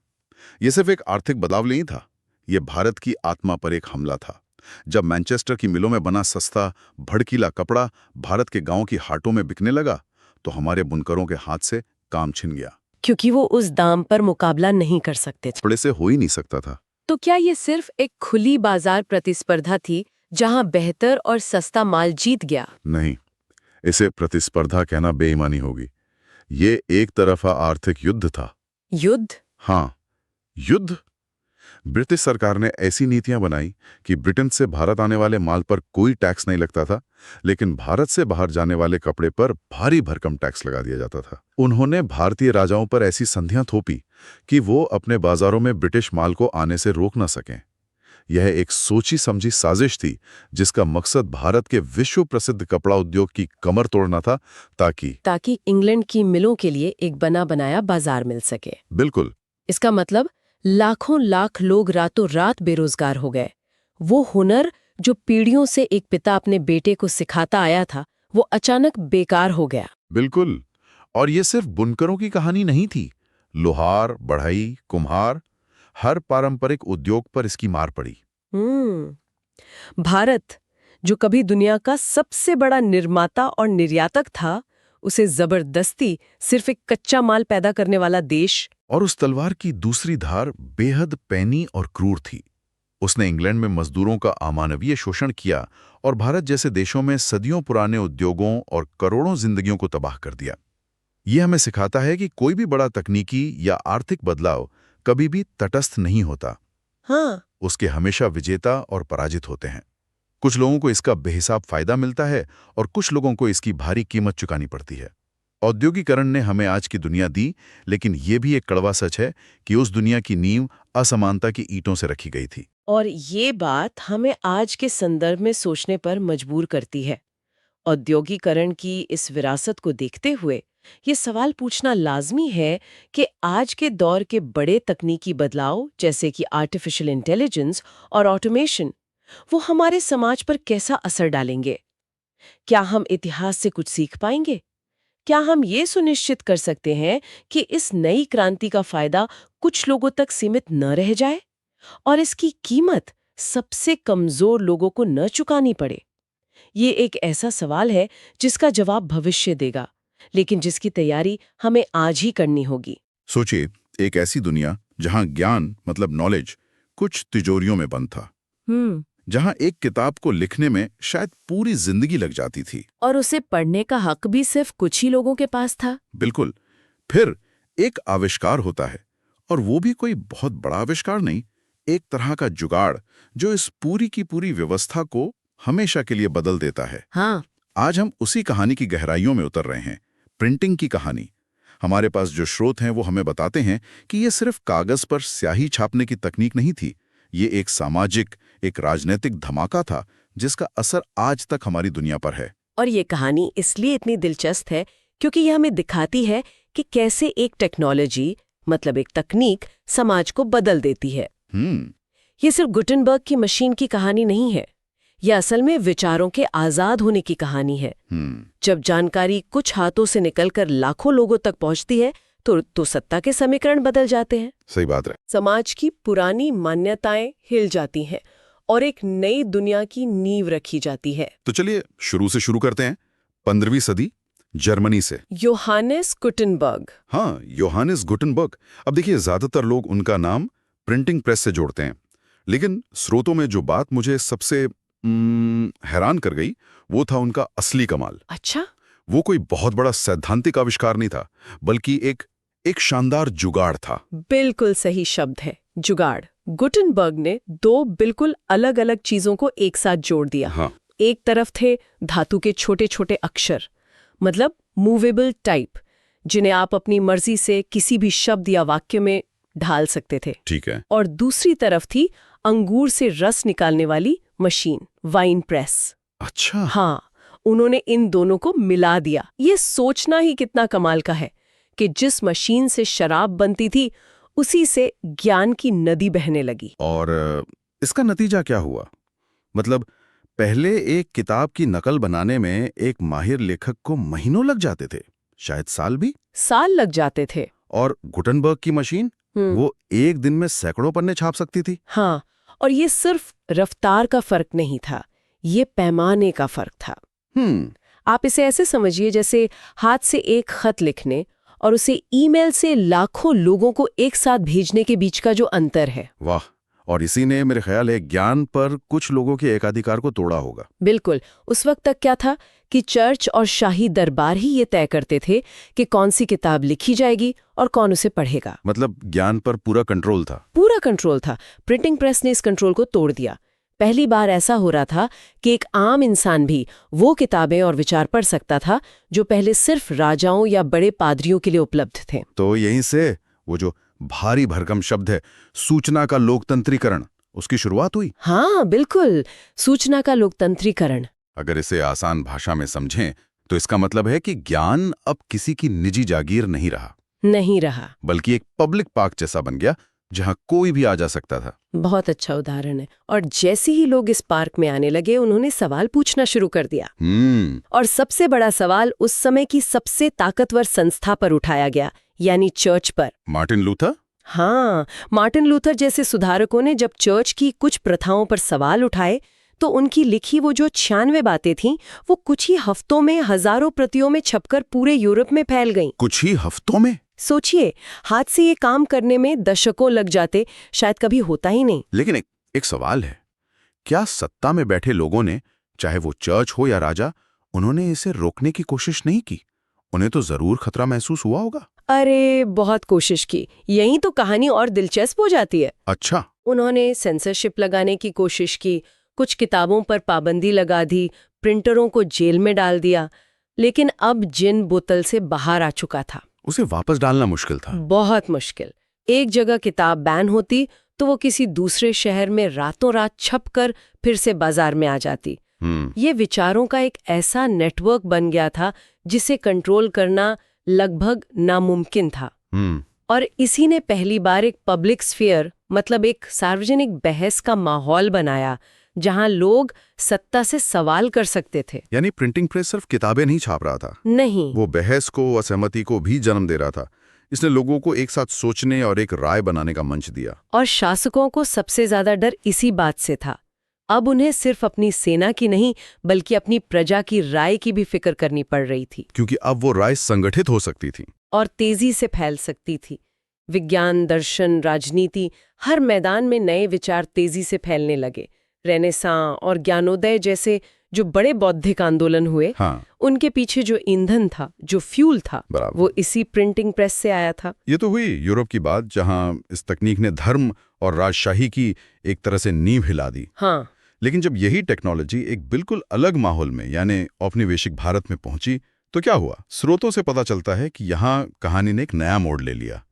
S4: यह सिर्फ एक आर्थिक बदलाव नहीं था, यह भारत की आत्मा पर एक हमला था। जब मैनचेस्टर की मिलों में बना सस्ता भड़कीला कपड़ा भारत के गांवों की हाटों में बिकने लगा, तो हमारे बुनकरों के हाथ से काम छिन गया।
S2: क्योंकि वो उस दाम पर मुकाबला नहीं कर सकते थे।
S4: कपड़े से हो ही नहीं सकता था।
S2: तो क्या ये सिर्फ एक खुली बाजार प्रतिस्पर्धा थी जहां बेहतर और सस्ता माल जीत गया?
S4: नहीं, इसे प्रतिस्पर्धा कहना बेईमानी होगी। ये एक तरफा आर्थिक युद्ध था।
S2: युद्ध?
S4: हाँ, युद्ध। ब्रिटिश सरकार ने ऐसी नीतियां बनाई कि ब्रिटेन से भारत आने वाले माल पर कोई टैक्स नहीं लगता था, लेकिन भारत से बाहर जाने वाले कपड़े पर भारी भरकम टैक्स लगा दिया जाता था। उन्होंने भारतीय राजाओं पर ऐसी संधियां थोपी कि वो अपने बाजारों में ब्रिटिश माल को आने से रोक न सकें। यह एक सोची समझी साजिश थी जिसका मकसद भारत के विश्व प्रसिद्ध कपड़ा उद्योग की कमर तोड़ना था, ताकि
S2: इंग्लैंड की मिलों के लिए एक बना बनाया बाजार मिल सके।
S4: बिल्कुल।
S2: इसका मतलब लाखों लाख लोग रातों रात बेरोजगार हो गए। वो हुनर जो पीढ़ियों से एक पिता अपने बेटे को सिखाता आया था, वो अचानक बेकार हो गया।
S4: बिल्कुल। और ये सिर्फ बुनकरों की कहानी नहीं थी। लोहार, बढ़ई, कुम्हार, हर पारंपरिक उद्योग पर इसकी मार पड़ी।
S2: भारत, जो कभी दुनिया का सबसे बड़ा निर्माता और निर्यातक था, उसे जबरदस्ती सिर्फ एक कच्चा माल पैदा करने वाला देश।
S4: और उस तलवार की दूसरी धार बेहद पैनी और क्रूर थी। उसने इंग्लैंड में मजदूरों का अमानवीय शोषण किया और भारत जैसे देशों में सदियों पुराने उद्योगों और करोड़ों जिंदगियों को तबाह कर दिया। ये हमें सिखाता है कि कोई भी बड़ा तकनीकी या आर्थिक बदलाव कभी भी तटस्थ नहीं होता।
S2: हाँ।
S4: उसके हमेशा विजेता और पराजित होते हैं। कुछ लोगों को इसका बेहिसाब फायदा मिलता है और कुछ लोगों को इसकी भारी कीमत चुकानी पड़ती है। औद्योगिकरण ने हमें आज की दुनिया दी, लेकिन यह भी एक कड़वा सच है कि उस दुनिया की नींव असमानता की ईंटों से रखी गई थी।
S2: और ये बात हमें आज के संदर्भ में सोचने पर मजबूर करती है। औद्योगिकरण की इस विरासत को देखते हुए ये सवाल पूछना लाजमी है कि आज के दौर के बड़े तकनीकी बदलाव, जैसे कि आर्टिफिशियल इंटेलिजेंस और ऑटोमेशन, वो हमारे समाज पर कैसा असर डालेंगे? क्या हम इतिहास से कुछ सीख पाएंगे? क्या हम ये सुनिश्चित कर सकते हैं कि इस नई क्रांति का फायदा कुछ लोगों तक सीमित न रह जाए और इसकी कीमत सबसे कमजोर लोगों को न चुकानी पड़े? ये एक ऐसा सवाल है जिसका जवाब भविष्य देगा, लेकिन जिसकी तैयारी हमें आज ही करनी होगी।
S4: सोचिए, एक ऐसी दुनिया जहां ज्ञान मतलब नॉलेज कुछ तिजोरियों में बंद था, जहां एक किताब को लिखने में शायद पूरी जिंदगी लग जाती थी,
S2: और उसे पढ़ने का हक भी सिर्फ कुछ ही लोगों के पास था।
S4: बिल्कुल। फिर एक आविष्कार होता है, और वो भी कोई बहुत बड़ा आविष्कार नहीं, एक तरह का जुगाड़ जो इस पूरी की पूरी व्यवस्था को हमेशा के लिए बदल देता है।
S2: हाँ,
S4: आज हम उसी कहानी की गहराइयों में उतर रहे हैं, प्रिंटिंग की कहानी। हमारे पास जो स्रोत हैं वो हमें बताते हैं कि ये सिर्फ कागज पर स्याही छापने की तकनीक नहीं थी, ये एक सामाजिक, एक राजनीतिक धमाका था जिसका असर आज तक हमारी दुनिया पर है।
S2: और ये कहानी इसलिए इतनी दिलचस्प है क्योंकि ये हमें दिखाती है कि कैसे एक टेक्नोलॉजी मतलब एक तकनीक समाज को बदल देती है। ये सिर्फ गुटेनबर्ग की मशीन की कहानी नहीं है, ये असल में विचारों के आजाद होने की कहानी है। जब जानकारी कुछ हाथों से निकलकर लाखों लोगों तक पहुंचती है तो सत्ता के समीकरण बदल जाते हैं।
S4: सही बात है।
S2: समाज की पुरानी मान्यताएं हिल जाती हैं और एक नई दुनिया की नींव रखी जाती है।
S4: तो चलिए शुरू से शुरू करते हैं, 15वीं सदी जर्मनी से।
S2: Iohannis Gutenberg.
S4: हाँ, योहानेस गुटेनबर्ग। अब देखिए, ज्यादातर लोग उनका नाम प्रिंटिंग प्रेस से जोड़ते हैं, लेकिन स्रोतों में जो बात मुझे सबसे हैरान कर गई वो था उनका असली कमाल।
S2: अच्छा?
S4: वो कोई बहुत बड़ा सैद्धांतिक आविष्कार नहीं था, बल्कि एक शानदार जुगाड़ था।
S2: बिल्कुल सही शब्द है, जुगाड़। गुटेनबर्ग ने दो बिल्कुल अलग अलग चीजों को एक साथ जोड़ दिया।
S4: हाँ।
S2: एक तरफ थे धातु के छोटे छोटे अक्षर, मतलब मूवेबल टाइप, जिन्हें आप अपनी मर्जी से किसी भी शब्द या वाक्य में ढाल सकते थे।
S4: ठीक है।
S2: और दूसरी तरफ थी अंगूर से रस निकालने वाली मशीन, वाइन प्रेस।
S4: अच्छा।
S2: हाँ, उन्होंने इन दोनों को मिला दिया। ये सोचना ही कितना कमाल का है कि जिस मशीन से शराब बनती थी उसी से ज्ञान की नदी बहने लगी।
S4: और इसका नतीजा क्या हुआ? मतलब पहले एक किताब की नकल बनाने में एक माहिर लेखक को महीनों लग जाते थे, शायद साल
S2: लग जाते थे।
S4: और गुटेनबर्ग की मशीन वो एक दिन में सैकड़ों पन्ने छाप सकती थी।
S2: हाँ, और ये सिर्फ रफ्तार का फर्क नहीं था, ये पैमाने का फर्क था। आप इसे ऐसे समझिए जैसे हाथ से एक खत लिखने और उसे ईमेल से लाखों लोगों को एक साथ भेजने के बीच का जो अंतर है।
S4: वाह! और इसी ने मेरे ख्याल है ज्ञान पर कुछ लोगों के एकाधिकार को तोड़ा होगा।
S2: बिल्कुल। उस वक्त तक क्या था कि चर्च और शाही दरबार ही ये तय करते थे कि कौन सी किताब लिखी जाएगी और कौन उसे पढ़ेगा।
S4: मतलब ज्ञान पर पूरा कंट्रोल था।
S2: पूरा कंट्रोल था। प्रिंटिंग प्रेस ने इस कंट्रोल को तोड़ दिया। पहली बार ऐसा हो रहा था कि एक आम इंसान भी वो किताबें और विचार पढ़ सकता था जो पहले सिर्फ राजाओं या बड़े पादरियों के लिए उपलब्ध थे।
S4: तो यहीं से वो जो भारी भरकम शब्द है सूचना का लोकतंत्रीकरण, उसकी शुरुआत हुई।
S2: हाँ बिल्कुल, सूचना का लोकतंत्रीकरण।
S4: अगर इसे आसान भाषा में समझें तो इसका मतलब है कि ज्ञान अब किसी की निजी जागीर नहीं रहा, बल्कि एक पब्लिक पार्क जैसा बन गया जहां कोई भी आ जा सकता था।
S2: बहुत अच्छा उदाहरण है। और जैसे ही लोग इस पार्क में आने लगे उन्होंने सवाल पूछना शुरू कर दिया। और सबसे बड़ा सवाल उस समय की सबसे ताकतवर संस्था पर उठाया गया, यानी चर्च पर।
S4: Martin Luther?
S2: हाँ, मार्टिन लूथर जैसे सुधारकों ने जब चर्च की कुछ प्रथाओं पर सवाल उठाए तो उनकी लिखी वो जो 96 बातें थीं वो कुछ ही हफ्तों में हजारों प्रतियों में छपकर पूरे यूरोप में फैल गईं।
S4: कुछ ही हफ्तों में?
S2: सोचिए, हाथ से ये काम करने में दशकों लग जाते, शायद कभी होता ही नहीं।
S4: लेकिन एक सवाल है, क्या सत्ता में बैठे लोगों ने, चाहे वो चर्च हो या राजा, उन्होंने इसे रोकने की कोशिश नहीं की? उन्हें तो जरूर खतरा महसूस हुआ होगा।
S2: अरे बहुत कोशिश की, यही तो कहानी और दिलचस्प हो जाती है।
S4: अच्छा।
S2: उन्होंने सेंसरशिप लगाने की कोशिश की, कुछ किताबों पर पाबंदी लगा दी, प्रिंटरों को जेल में डाल दिया, लेकिन अब जिन बोतल से बाहर आ चुका था,
S4: उसे वापस डालना मुश्किल था।
S2: बहुत मुश्किल। एक जगह किताब बैन होती तो वो किसी दूसरे शहर में रातों रात छपकर फिर से बाजार में आ जाती। ये विचारों का एक ऐसा नेटवर्क बन गया था जिसे कंट्रोल करना लगभग नामुमकिन था। और इसी ने पहली बार एक पब्लिक स्फीयर, मतलब एक सार्वजनिक बहस का माहौल बनाया जहां लोग सत्ता से सवाल कर सकते थे।
S3: यानी प्रिंटिंग प्रेस सिर्फ किताबें नहीं छाप रहा था,
S2: नहीं,
S3: वो बहस को, असहमति को भी जन्म दे रहा था। इसने लोगों को एक साथ सोचने और एक राय बनाने का मंच दिया।
S2: और शासकों को सबसे ज्यादा डर इसी बात से था। अब उन्हें सिर्फ अपनी सेना की नहीं बल्कि अपनी प्रजा की राय की भी फिक्र करनी पड़ रही थी,
S3: क्योंकि अब वो राय संगठित हो सकती थी
S2: और तेजी से फैल सकती थी। विज्ञान, दर्शन, राजनीति, हर मैदान में नए विचार तेजी से फैलने लगे। रेनेसां और ज्ञानोदय जैसे जो बड़े बौद्धिक आंदोलन हुए,
S3: हाँ,
S2: उनके पीछे जो ईंधन था, जो फ्यूल था,
S3: बराबर।
S2: वो इसी प्रिंटिंग प्रेस से आया था।
S3: ये तो हुई यूरोप की बात, जहां इस तकनीक ने धर्म और राजशाही की एक तरह से नींव हिला दी।
S2: हाँ,
S3: लेकिन जब यही टेक्नोलॉजी एक बिल्कुल अलग माहौल में यानी औपनिवेशिक भारत में पहुंची तो क्या हुआ? स्रोतों से पता चलता है कि यहाँ कहानी ने एक नया मोड़ ले लिया।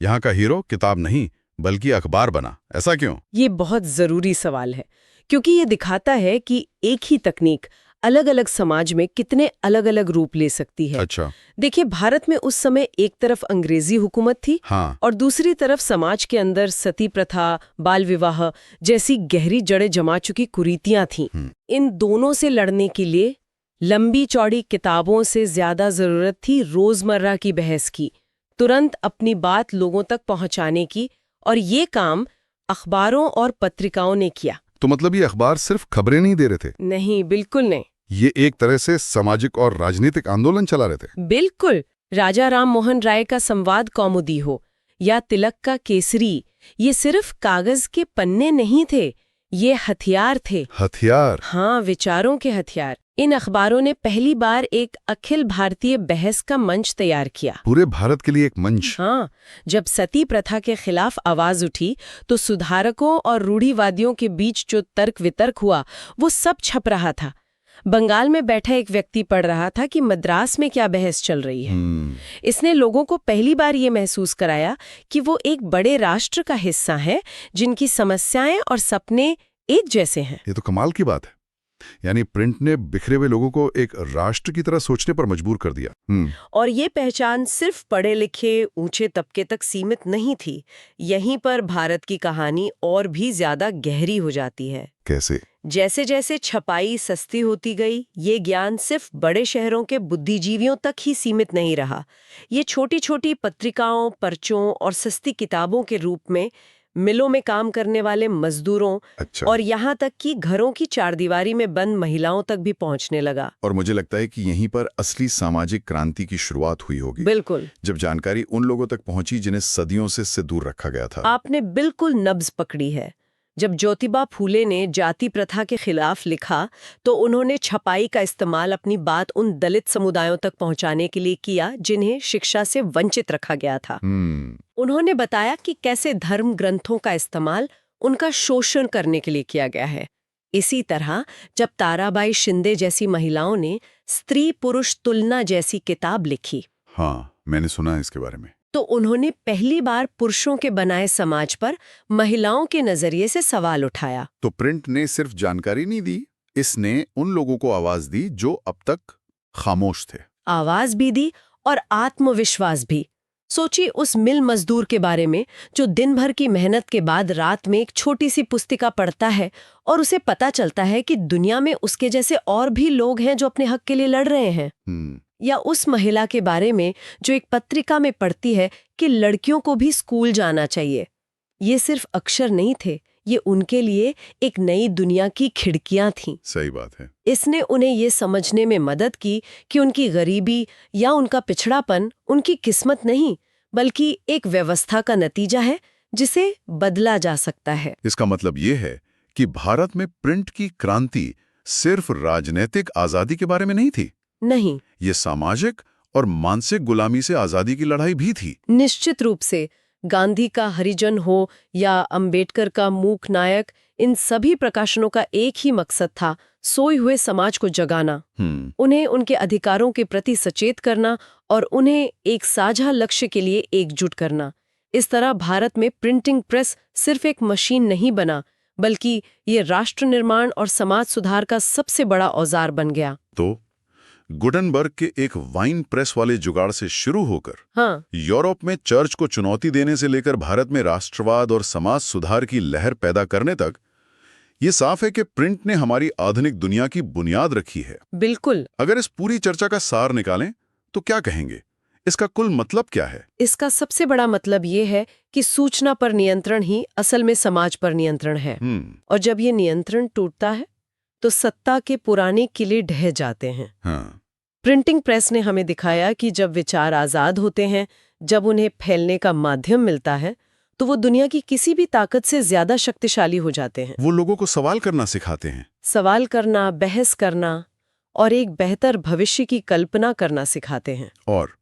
S3: यहाँ का हीरो किताब नहीं बल्कि अखबार बना। ऐसा क्यों?
S2: ये बहुत जरूरी सवाल है, क्योंकि ये दिखाता है कि एक ही तकनीक अलग अलग समाज में कितने अलग अलग रूप ले सकती है।
S3: अच्छा,
S2: देखिए, भारत में उस समय एक तरफ अंग्रेजी हुकूमत थी,
S3: हाँ,
S2: और दूसरी तरफ समाज के अंदर सती प्रथा, बाल विवाह जैसी गहरी जड़ें जमा चुकी कुरीतियां थीं। इन दोनों से लड़ने के लिए लंबी चौड़ी किताबों से ज्यादा जरूरत थी रोजमर्रा की बहस की, तुरंत अपनी बात लोगों तक पहुंचाने की, और ये काम अखबारों और पत्रिकाओं ने किया।
S3: तो मतलब ये अखबार सिर्फ खबरें नहीं दे रहे थे,
S2: नहीं, बिल्कुल नहीं।
S3: ये एक तरह से सामाजिक और राजनीतिक आंदोलन चला रहे थे।
S2: बिल्कुल। राजा राम मोहन राय का संवाद कौमुदी हो या तिलक का केसरी, ये सिर्फ कागज के पन्ने नहीं थे, ये हथियार थे।
S3: हथियार?
S2: हाँ, विचारों के हथियार। इन अखबारों ने पहली बार एक अखिल भारतीय बहस का मंच तैयार किया।
S3: पूरे भारत के लिए एक मंच?
S2: हाँ, जब सती प्रथा के खिलाफ आवाज उठी तो सुधारकों और रूढ़िवादियों के बीच जो तर्क वितर्क हुआ वो सब छप रहा था। बंगाल में बैठा एक व्यक्ति पढ़ रहा था कि मद्रास में क्या बहस चल रही है। इसने लोगों को पहली बार ये महसूस कराया कि वो एक बड़े राष्ट्र का हिस्सा है जिनकी समस्याएं और सपने एक जैसे हैं।
S3: ये तो कमाल की बात है। यानी प्रिंट ने बिखरे हुए लोगों को एक राष्ट्र की तरह सोचने पर मजबूर कर दिया।
S2: और ये पहचान सिर्फ पढ़े लिखे ऊंचे तबके तक सीमित नहीं थी। यहीं पर भारत की कहानी और भी ज्यादा गहरी हो जाती है।
S3: कैसे?
S2: जैसे जैसे छपाई सस्ती होती गई, ये ज्ञान सिर्फ बड़े शहरों के बुद्धिजीवियों तक ही सीमित नहीं रहा। ये छोटी छोटी पत्रिकाओं, पर्चों और सस्ती किताबों के रूप में मिलों में काम करने वाले मजदूरों,
S3: अच्छा,
S2: और यहाँ तक कि घरों की चारदीवारी में बंद महिलाओं तक भी पहुँचने लगा।
S3: और मुझे लगता है कि यहीं पर असली सामाजिक क्रांति की शुरुआत हुई होगी।
S2: बिल्कुल,
S3: जब जानकारी उन लोगों तक पहुंची जिन्हें सदियों से इससे दूर रखा गया था।
S2: आपने बिल्कुल नब्ज पकड़ी है। जब ज्योतिबा फूले ने जाति प्रथा के खिलाफ लिखा तो उन्होंने छपाई का इस्तेमाल अपनी बात उन दलित समुदायों तक पहुंचाने के लिए किया जिन्हें शिक्षा से वंचित रखा गया था। उन्होंने बताया कि कैसे धर्म ग्रंथों का इस्तेमाल उनका शोषण करने के लिए किया गया है। इसी तरह जब ताराबाई शिंदे जैसी महिलाओं ने स्त्री पुरुष तुलना जैसी किताब लिखी,
S3: हाँ, मैंने सुना है इसके बारे में,
S2: तो उन्होंने पहली बार पुरुषों के बनाए समाज पर महिलाओं के नजरिए से सवाल उठाया।
S3: तो प्रिंट ने सिर्फ जानकारी नहीं दी, इसने उन लोगों को आवाज दी जो अब तक खामोश थे।
S2: आवाज भी दी और आत्मविश्वास भी। सोचिए उस मिल मजदूर के बारे में जो दिन भर की मेहनत के बाद रात में एक छोटी सी पुस्तिका पढ़ता है और उसे पता चलता है कि दुनिया में उसके जैसे और भी लोग हैं जो अपने हक के लिए लड़ रहे हैं। या उस महिला के बारे में जो एक पत्रिका में पढ़ती है कि लड़कियों को भी स्कूल जाना चाहिए। ये सिर्फ अक्षर नहीं थे, ये उनके लिए एक नई दुनिया की खिड़कियां थीं।
S3: सही बात है।
S2: इसने उन्हें ये समझने में मदद की कि उनकी गरीबी या उनका पिछड़ापन उनकी किस्मत नहीं बल्कि एक व्यवस्था का नतीजा है जिसे बदला जा सकता है।
S3: इसका मतलब ये है कि भारत में प्रिंट की क्रांति सिर्फ राजनीतिक आजादी के बारे में नहीं थी।
S2: नहीं,
S3: ये सामाजिक और मानसिक गुलामी से आजादी की लड़ाई भी थी।
S2: निश्चित रूप से। गांधी का हरिजन हो या अंबेडकर का मूक नायक, इन सभी प्रकाशनों का एक ही मकसद था, सोए हुए समाज को जगाना, उन्हें उनके अधिकारों के प्रति सचेत करना और उन्हें एक साझा लक्ष्य के लिए एकजुट करना। इस तरह भारत में प्रिंटिंग प्रेस सिर्फ एक मशीन नहीं बना बल्कि ये राष्ट्र निर्माण और समाज सुधार का सबसे बड़ा औजार बन गया।
S3: तो गुटनबर्ग के एक वाइन प्रेस वाले जुगाड़ से शुरू होकर
S2: हाँ,
S3: यूरोप में चर्च को चुनौती देने से लेकर भारत में राष्ट्रवाद और समाज सुधार की लहर पैदा करने तक,
S4: ये साफ है कि प्रिंट ने हमारी आधुनिक दुनिया की बुनियाद रखी है।
S2: बिल्कुल।
S4: अगर इस पूरी चर्चा का सार निकालें तो क्या कहेंगे? इसका कुल मतलब क्या है?
S2: इसका सबसे बड़ा मतलब ये है कि सूचना पर नियंत्रण ही असल में समाज पर नियंत्रण है। और जब ये नियंत्रण टूटता है तो सत्ता के पुराने किले ढह जाते हैं।
S4: हाँ,
S2: प्रिंटिंग प्रेस ने हमें दिखाया कि जब विचार आजाद होते हैं, जब उन्हें फैलने का माध्यम मिलता है, तो वो दुनिया की किसी भी ताकत से ज्यादा शक्तिशाली हो जाते हैं।
S4: वो लोगों को सवाल करना सिखाते हैं।
S2: सवाल करना, बहस करना और एक बेहतर भविष्य की कल्पना करना सिखाते हैं।
S4: और